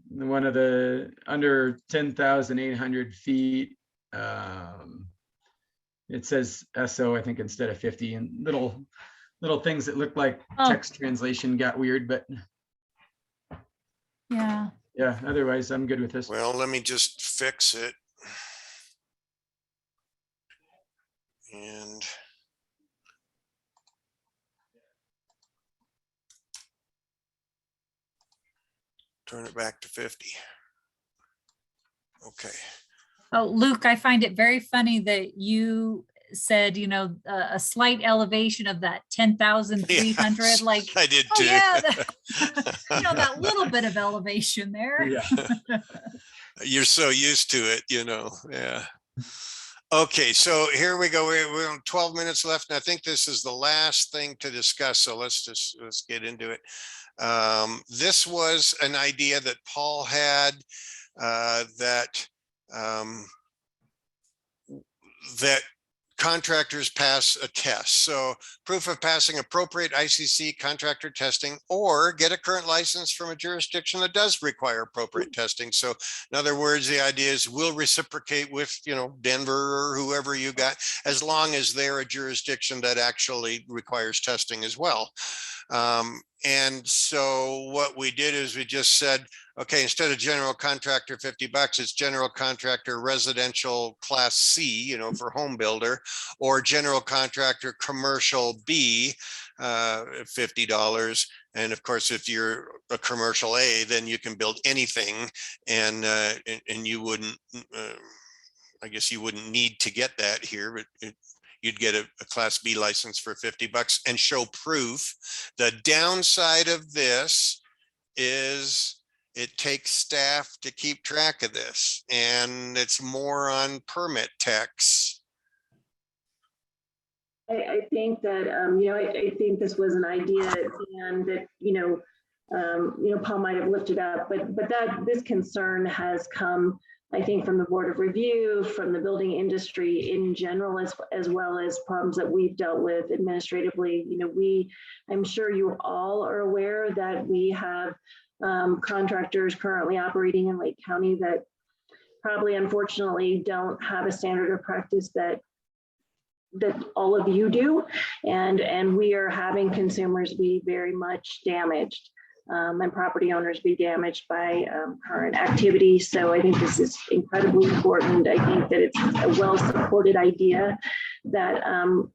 one of the under 10,800 feet. It says SO, I think, instead of 50, and little things that look like text translation got weird, but Yeah. yeah, otherwise I'm good with this. Well, let me just fix it. And turn it back to 50. Okay. Oh, Luke, I find it very funny that you said, a slight elevation of that 10,300, Yes, like, I did oh too. yeah, that little bit of elevation there. Yeah. You're so used to it, yeah. Okay, so here we go. We're on 12 minutes left, and I think this is the last thing to discuss. So let's get into it. This was an idea that Paul had that contractors pass a test. So proof of passing appropriate ICC contractor testing, or get a current license from a jurisdiction that does require appropriate testing. So in other words, the idea is we'll reciprocate with, Denver or whoever you got, as long as they're a jurisdiction that actually requires testing as well. And so what we did is we just said, okay, instead of general contractor $50, it's general contractor residential class C, for home builder, or general contractor commercial B, $50. And of course, if you're a commercial A, then you can build anything, and you wouldn't, I guess you wouldn't need to get that here, but you'd get a class B license for $50 and show proof. The downside of this is it takes staff to keep track of this, and it's more on permit techs. I think that, I think this was an idea, and that, Paul might have lifted up, but this concern has come, I think, from the Board of Review, from the building industry in general, as well as problems that we've dealt with administratively. I'm sure you all are aware that we have contractors currently operating in Lake County that probably, unfortunately, don't have a standard of practice that all of you do, and we are having consumers be very much damaged. And property owners be damaged by current activity. So I think this is incredibly important. I think that it's a well-supported idea that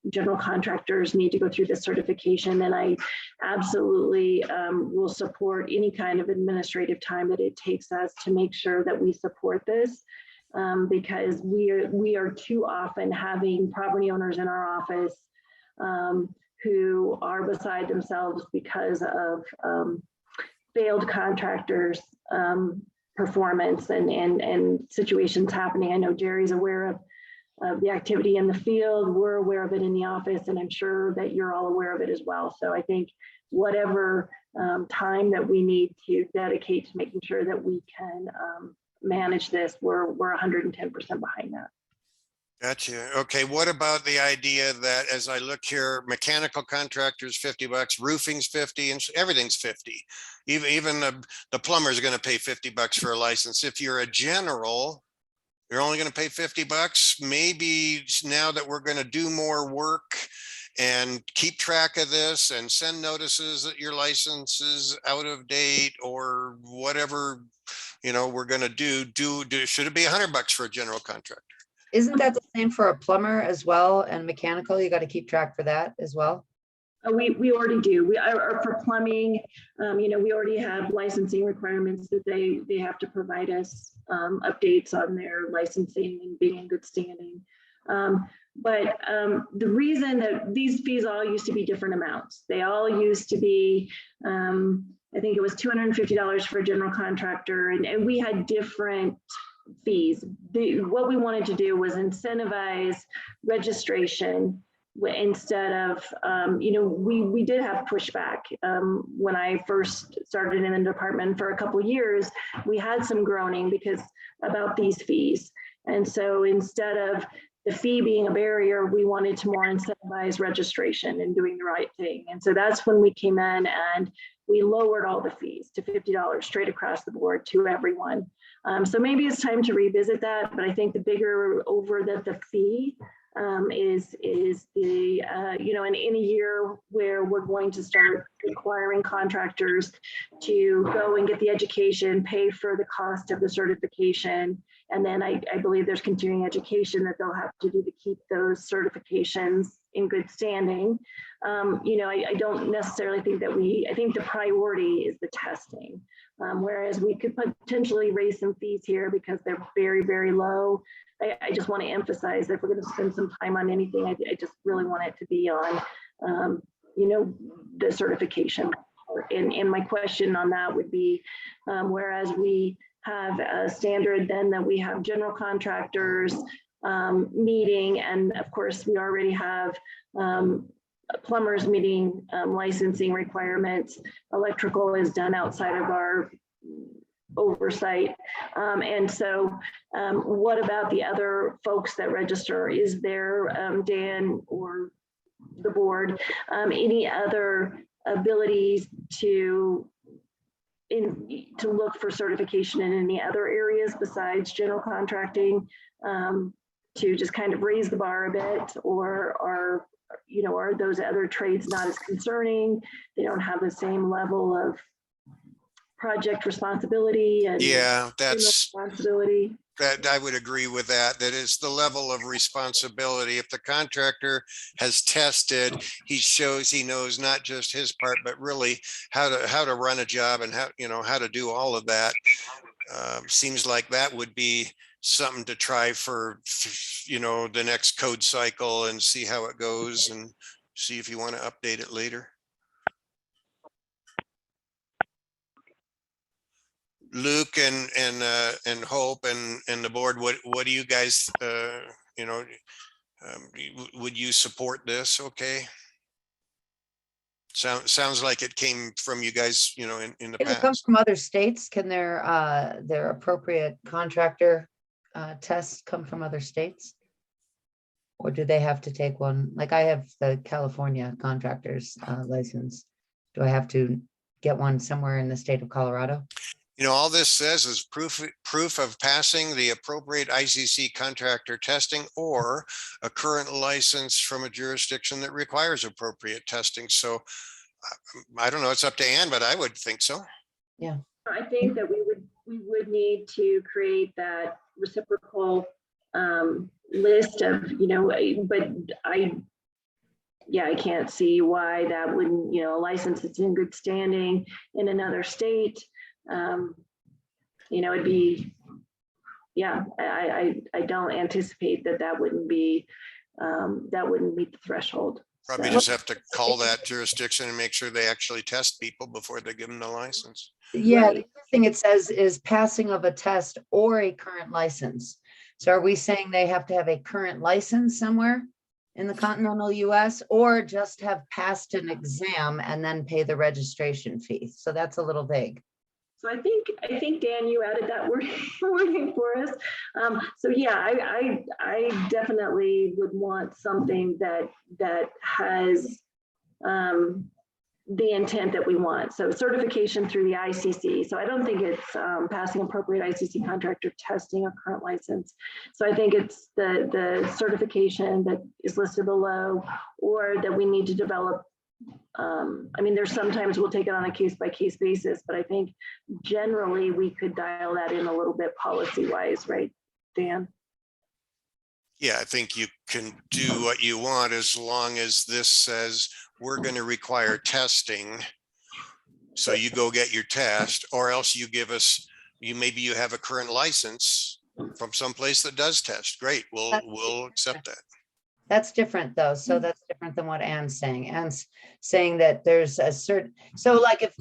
general contractors need to go through this certification. And I absolutely will support any kind of administrative time that it takes us to make sure that we support this. Because we are too often having property owners in our office who are beside themselves because of failed contractors' performance and situations happening. I know Jerry's aware of the activity in the field. We're aware of it in the office, and I'm sure that you're all aware of it as well. So I think whatever time that we need to dedicate to making sure that we can manage this, we're 110% behind that. Gotcha. Okay, what about the idea that, as I look here, mechanical contractors $50, roofing's 50, and everything's 50. Even the plumber is going to pay $50 for a license. If you're a general, you're only going to pay $50. Maybe now that we're going to do more work and keep track of this and send notices that your license is out of date or whatever, we're going to do, should it be $100 for a general contractor? Isn't that the same for a plumber as well, and mechanical? You got to keep track for that as well. We already do. We are for plumbing. We already have licensing requirements that they have to provide us updates on their licensing and being in good standing. But the reason that these fees all used to be different amounts, they all used to be, I think it was $250 for a general contractor, and we had different fees. What we wanted to do was incentivize registration instead of, we did have pushback. When I first started in the department for a couple of years, we had some groaning because about these fees. And so instead of the fee being a barrier, we wanted to more incentivize registration and doing the right thing. And so that's when we came in and we lowered all the fees to $50 straight across the board to everyone. So maybe it's time to revisit that, but I think the bigger over the fee is the, in a year where we're going to start requiring contractors to go and get the education, pay for the cost of the certification. And then I believe there's continuing education that they'll have to do to keep those certifications in good standing. I don't necessarily think that I think the priority is the testing. Whereas we could potentially raise some fees here because they're very, very low. I just want to emphasize that if we're going to spend some time on anything, I just really want it to be on, the certification. And my question on that would be, whereas we have a standard then that we have general contractors meeting, and of course we already have plumbers meeting licensing requirements. Electrical is done outside of our oversight. And so what about the other folks that register? Is there, Dan or the board, any other abilities to look for certification in any other areas besides general contracting, to just kind of raise the bar a bit, or are those other trades not as concerning? They don't have the same level of project responsibility and Yeah, responsibility. that I would agree with that. That is the level of responsibility. If the contractor has tested, he shows he knows not just his part, but really how to run a job and how to do all of that. Seems like that would be something to try for, the next code cycle and see how it goes and see if you want to update it later. Luke and Hope and the board, what do you guys, would you support this? Okay. Sounds like it came from you guys, in the If it comes past. from other states, can their appropriate contractor tests come from other states? Or do they have to take one? Like I have the California contractor's license. Do I have to get one somewhere in the state of Colorado? All this says is proof of passing the appropriate ICC contractor testing or a current license from a jurisdiction that requires appropriate testing. So I don't know, it's up to Ann, but I would think so. Yeah. I think that we would need to create that reciprocal list of, but I can't see why that wouldn't, a license that's in good standing in another state. It'd be, I don't anticipate that wouldn't be, that wouldn't meet the threshold. Probably So- just have to call that jurisdiction and make sure they actually test people before they give them the license. Yeah, Right. the other thing it says is passing of a test or a current license. So are we saying they have to have a current license somewhere in the continental US or just have passed an exam and then pay the registration fee? So that's a little vague. So I think Dan, you added that wording for us. So yeah, I definitely would want something that has the intent that we want. So certification through the ICC. So I don't think it's passing appropriate ICC contractor testing or current license. So I think it's the certification that is listed below, or that we need to develop. There's sometimes we'll take it on a case-by-case basis, but I think generally we could dial that in a little bit policy-wise, right, Dan? Yeah, I think you can do what you want as long as this says we're going to require testing. So you go get your test, or else you give us, maybe you have a current license from someplace that does test. Great, we'll accept that. That's different though. So that's different than what Ann's saying. Ann's saying that there's a certain, so like if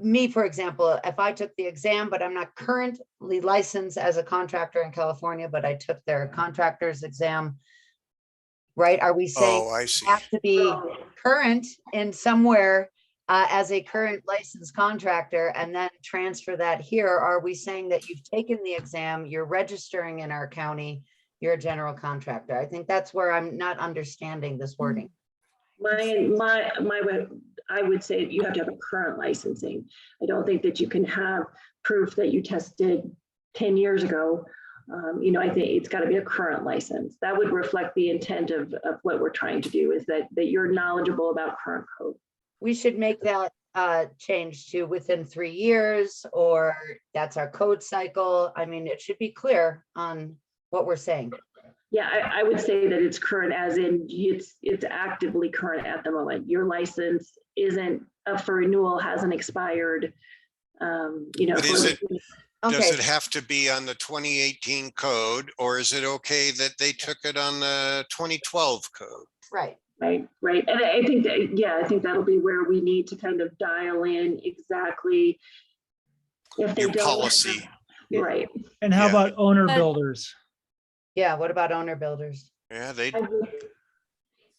me, for example, if I took the exam, but I'm not currently licensed as a contractor in California, but I took their contractor's exam, right? Are we saying Oh, I see. have to be current in somewhere as a current licensed contractor and then transfer that here? Are we saying that you've taken the exam, you're registering in our county, you're a general contractor. I think that's where I'm not understanding this wording. I would say you have to have a current licensing. I don't think that you can have proof that you tested 10 years ago. I think it's got to be a current license. That would reflect the intent of what we're trying to do, is that you're knowledgeable about current code. We should make that change to within 3 years, or that's our code cycle. I mean, it should be clear on what we're saying. Yeah, I would say that it's current, as in it's actively current at the moment. Your license isn't up for renewal, hasn't expired. But is it, Okay. does it have to be on the 2018 code, or is it okay that they took it on the 2012 code? Right. Right. And I think that, yeah, I think that'll be where we need to kind of dial in exactly if they Your don't. policy. Right. And how Yeah. about owner But- builders? Yeah, what about owner builders? Yeah, they,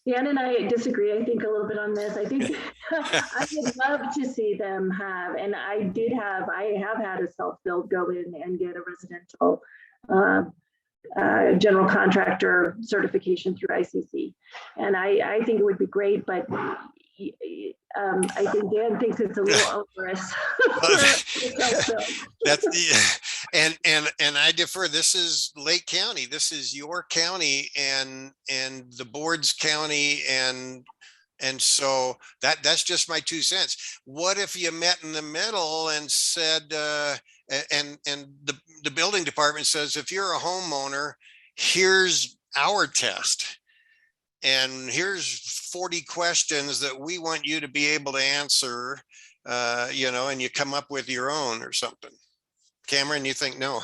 Dan and I disagree, I think, a little bit on this. I think I would love to see them have, and I have had a self-build go in and get a residential general contractor certification through ICC. And I think it would be great, but I think Dan thinks it's a little onerous. that's, and I defer. This is Lake County. This is your county and the board's county. And so that's just my 2 cents. What if you met in the middle and said, and the building department says, if you're a homeowner, here's our test. And here's 40 questions that we want you to be able to answer, and you come up with your own or something. Cameron, you think no?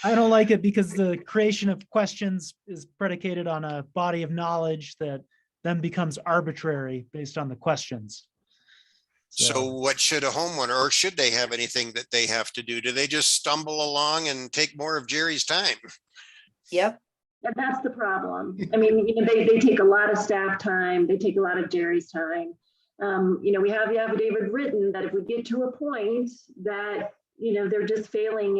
I don't like it because the creation of questions is predicated on a body of knowledge that then becomes arbitrary based on the questions. So what should a homeowner, or should they have anything that they have to do? Do they just stumble along and take more of Jerry's time? Yep. And that's the problem. I mean, they take a lot of staff time. They take a lot of Jerry's time. We have the affidavit written that if we get to a point that, they're just failing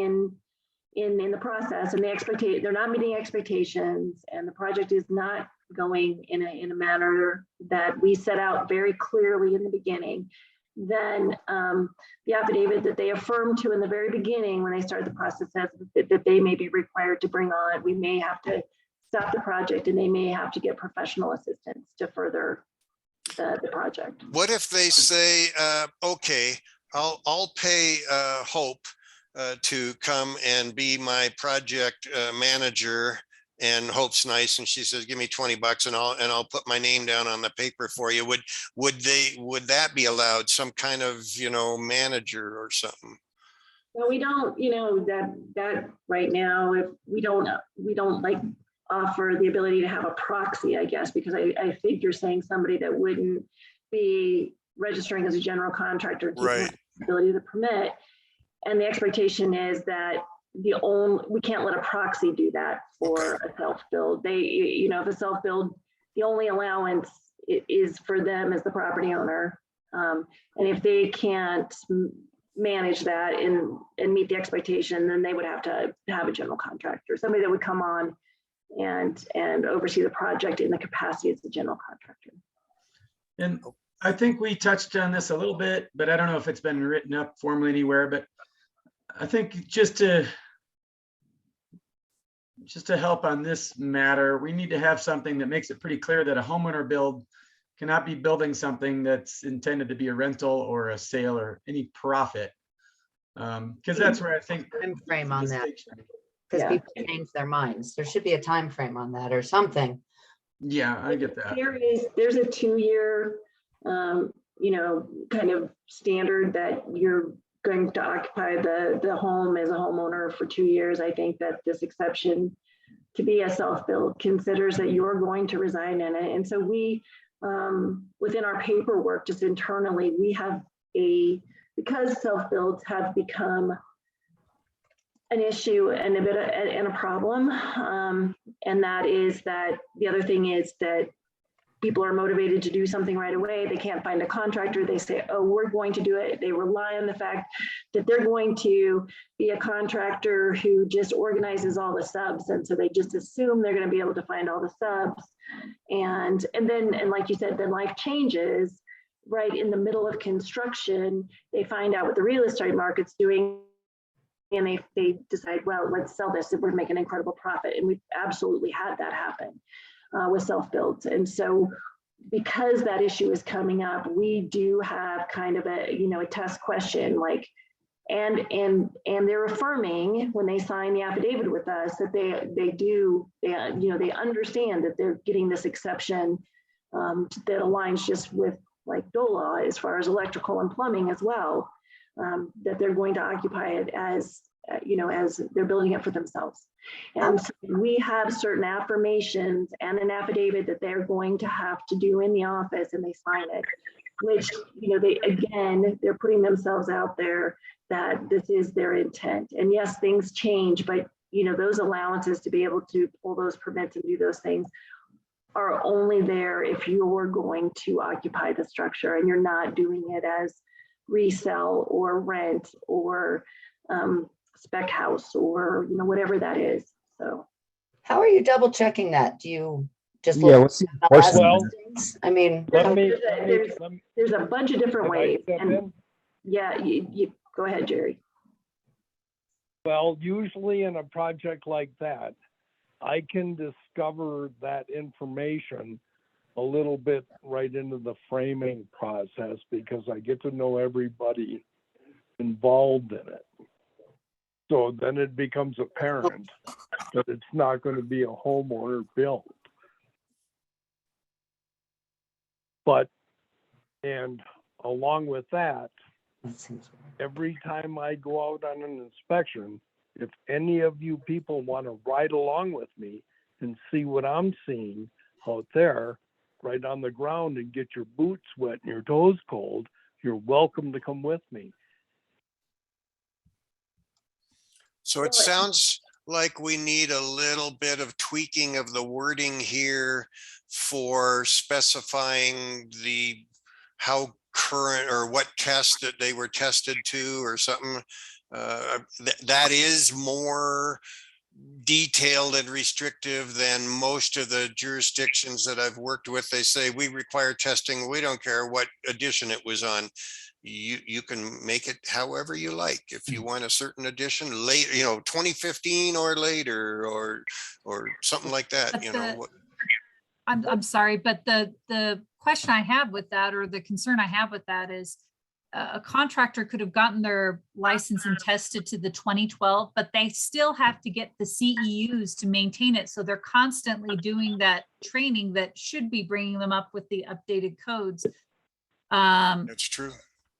in the process, and they're not meeting expectations, and the project is not going in a manner that we set out very clearly in the beginning, then the affidavit that they affirmed to in the very beginning when they started the process says that they may be required to bring on, we may have to stop the project, and they may have to get professional assistance to further the project. What if they say, okay, I'll pay Hope to come and be my project manager, and Hope's nice, and she says, give me $20 and I'll put my name down on the paper for you. Would that be allowed? Some kind of, manager or something? No, we don't, that right now, if we don't like offer the ability to have a proxy, I guess, because I think you're saying somebody that wouldn't be registering as a general contractor, Right. ability of the permit. And the expectation is that we can't let a proxy do that for a self-build. If a self-build, the only allowance is for them as the property owner. And if they can't manage that and meet the expectation, then they would have to have a general contractor, somebody that would come on and oversee the project in the capacity as the general contractor. And I think we touched on this a little bit, but I don't know if it's been written up formally anywhere, but I think just to help on this matter, we need to have something that makes it pretty clear that a homeowner build cannot be building something that's intended to be a rental or a sale or any profit. Because that's where I think Time frame on that, distinction. because Yeah. people change their minds. There should be a time frame on that or something. Yeah, I get that. There's a 2-year, kind of standard that you're going to occupy the home as a homeowner for 2 years. I think that this exception to be a self-build considers that you're going to reside in it. And so we, within our paperwork, just internally, we have because self-builds have become an issue and a problem. And that is that the other thing is that people are motivated to do something right away. They can't find a contractor. They say, oh, we're going to do it. They rely on the fact that they're going to be a contractor who just organizes all the subs. And so they just assume they're going to be able to find all the subs. And like you said, then life changes right in the middle of construction. They find out what the real estate market's doing. And they decide, well, let's sell this and we're making an incredible profit. And we've absolutely had that happen with self-builds. And so because that issue is coming up, we do have kind of a, a test question, like, and they're affirming when they sign the affidavit with us that they understand that they're getting this exception that aligns just with like DOLA as far as electrical and plumbing as well. That they're going to occupy it as, as they're building it for themselves. And so we have certain affirmations and an affidavit that they're going to have to do in the office, and they sign it, which, they're putting themselves out there that this is their intent. And yes, things change, but those allowances to be able to pull those permits and do those things are only there if you're going to occupy the structure and you're not doing it as resell or rent or spec house or whatever that is. So How are you double checking that? Do you just Yeah, look what's at the what's last Well, listings? I mean, Let me, there's a bunch of different can I ways. step And in? yeah, you go ahead, Jerry. Well, usually in a project like that, I can discover that information a little bit right into the framing process because I get to know everybody involved in it. So then it becomes apparent that it's not going to be a homeowner build. But, and along with that, every time I go out on an inspection, if any of you people want to ride along with me and see what I'm seeing out there, right on the ground, and get your boots wet and your toes cold, you're welcome to come with me. So it sounds like we need a little bit of tweaking of the wording here for specifying how current or what test that they were tested to or something. That is more detailed and restrictive than most of the jurisdictions that I've worked with. They say we require testing. We don't care what edition it was on. You can make it however you like. If you want a certain edition late, 2015 or later or something like that, But I'm sorry, but the question I have with that, or the concern I have with that, is a contractor could have gotten their license and tested to the 2012, but they still have to get the CEUs to maintain it. So they're constantly doing that training that should be bringing them up with the updated codes. That's true.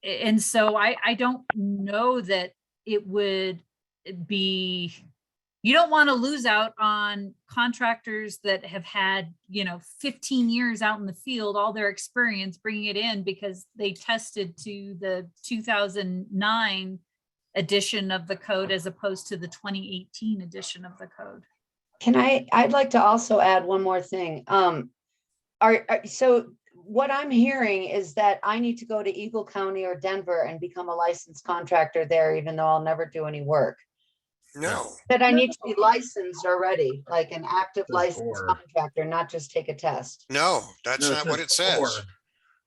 And so I don't know that it would be, you don't want to lose out on contractors that have had, 15 years out in the field, all their experience, bringing it in because they tested to the 2009 edition of the code as opposed to the 2018 edition of the code. I'd like to also add one more thing. So what I'm hearing is that I need to go to Eagle County or Denver and become a licensed contractor there, even though I'll never do any work. No. That I need to be licensed already, like an active licensed contractor, not just take a test. No, that's No, not what it says. or.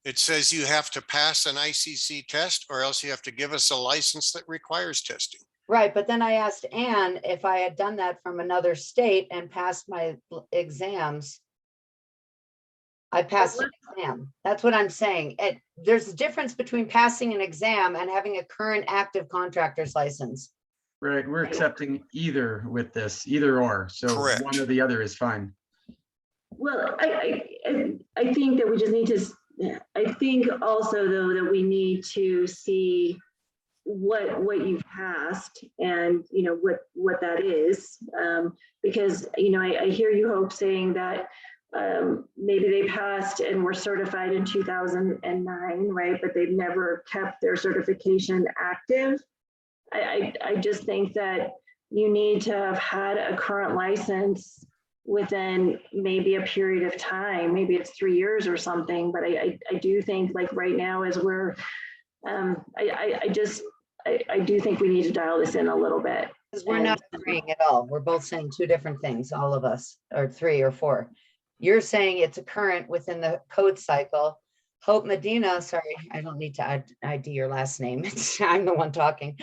It says you have to pass an ICC test or else you have to give us a license that requires testing. Right, but then I asked Ann if I had done that from another state and passed my exams. I passed an exam. That's what I'm saying. There's a difference between passing an exam and having a current active contractor's license. Right, we're accepting either with this, either or. So Correct. one or the other is fine. Well, I think that we just need to, I think also though that we need to see what you've passed and what that is, because I hear you, Hope, saying that maybe they passed and were certified in 2009, right? But they've never kept their certification active. I just think that you need to have had a current license within maybe a period of time. Maybe it's 3 years or something, but I do think like right now as we're, I do think we need to dial this in a little bit. Because we're not agreeing at all. We're both saying two different things, all of us, or three or four. You're saying it's a current within the code cycle. Hope Medina, sorry, I don't need to ID your last name. I'm the one talking.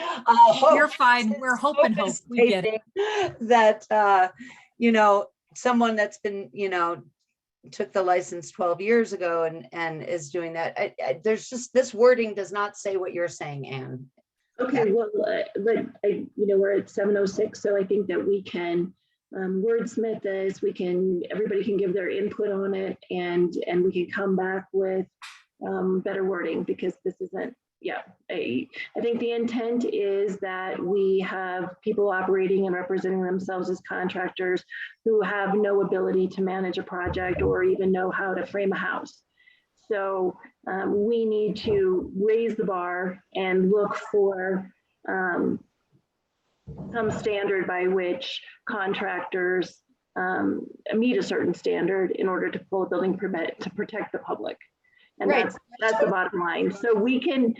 You're fine. We're hoping Hope. We get it. That, you know, someone that's been, you know, took the license 12 years ago and is doing that. There's just, this wording does not say what you're saying, Anne. Okay, well, but you know, we're at 7:06, so I think that we can wordsmith this. Everybody can give their input on it, and we can come back with better wording, because this isn't. Yeah, I think the intent is that we have people operating and representing themselves as contractors who have no ability to manage a project or even know how to frame a house. So we need to raise the bar and look for some standard by which contractors meet a certain standard in order to pull a building permit to protect the public. And Right. that's the bottom line. So we can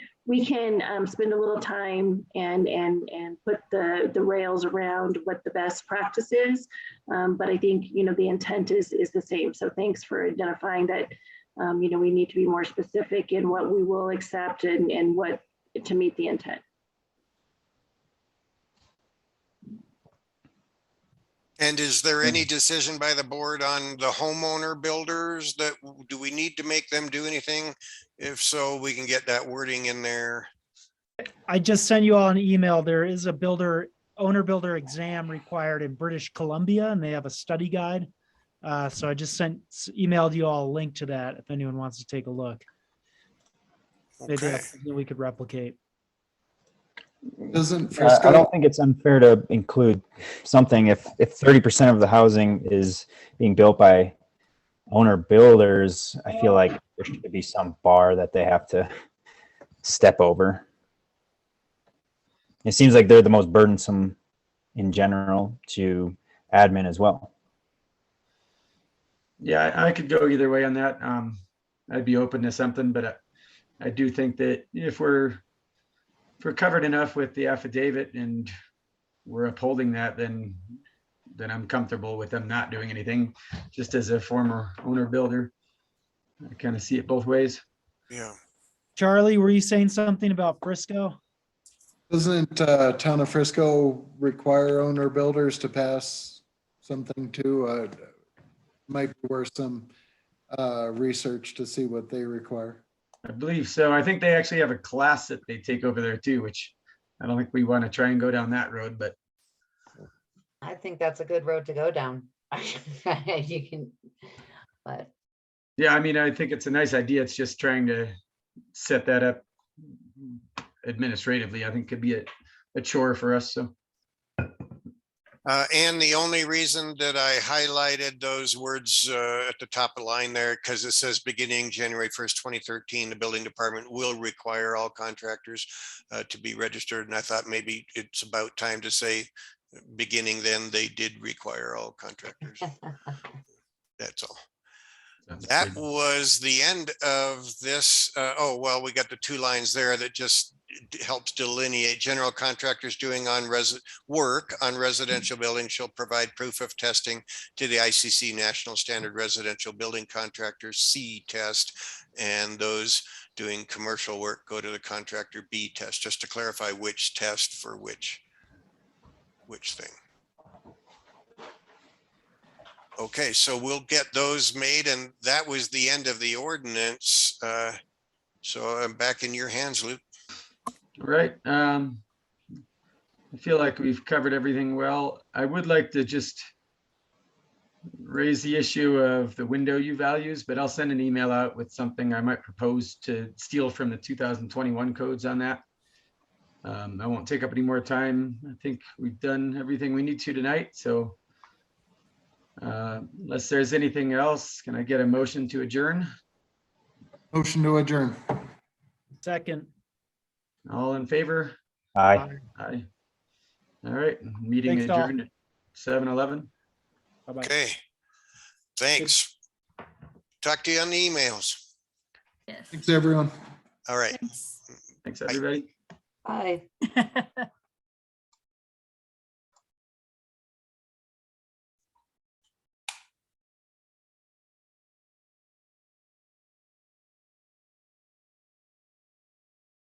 spend a little time and put the rails around what the best practice is. But I think, you know, the intent is the same. So thanks for identifying that. You know, we need to be more specific in what we will accept and what to meet the intent. And is there any decision by the board on the homeowner builders that, do we need to make them do anything? If so, we can get that wording in there. I just sent you all an email. There is a owner builder exam required in British Columbia, and they have a study guide. So I just emailed you all a link to that if anyone wants to take a look. Maybe Okay. that's something we could replicate. Doesn't I Frisco, don't think it's unfair to include something if 30% of the housing is being built by owner builders. I feel like there should be some bar that they have to step over. It seems like they're the most burdensome in general to admin as well. Yeah, I could go either way on that. I'd be open to something, but I do think that if we're covered enough with the affidavit and we're upholding that, then I'm comfortable with them not doing anything. Just as a former owner builder, I kind of see it both ways. Yeah. Charlie, were you saying something about Frisco? doesn't Town of Frisco require owner builders to pass something too? Might be worth some research to see what they require. I believe so. I think they actually have a class that they take over there too, which I don't think we want to try and go down that road, but I think that's a good road to go down. You can, but yeah, I mean, I think it's a nice idea. It's just trying to set that up administratively. I think could be a chore for us. So. And the only reason that I highlighted those words at the top of the line there, because it says beginning January 1st, 2013, the building department will require all contractors to be registered. And I thought maybe it's about time to say beginning then they did require all contractors. That's all. That was the end of this. Oh, well, we got the two lines there that just helps delineate. General contractors doing work on residential buildings shall provide proof of testing to the ICC National Standard Residential Building Contractors C test, and those doing commercial work go to the contractor B test, just to clarify which test for which thing. Okay, so we'll get those made, and that was the end of the ordinance. So I'm back in your hands, Luke. Right. I feel like we've covered everything well. I would like to just raise the issue of the window U values, but I'll send an email out with something I might propose to steal from the 2021 codes on that. I won't take up any more time. I think we've done everything we need to tonight. So unless there's anything else, can I get a motion to adjourn? Motion to adjourn. Second. All in favor? Aye. Aye. All right, meeting Thanks, all. adjourned at 7:11. Bye-bye. Okay, Thanks. Talk to you on the emails. Yes. Thanks, everyone. All right. Thanks. Thanks, everybody. Bye.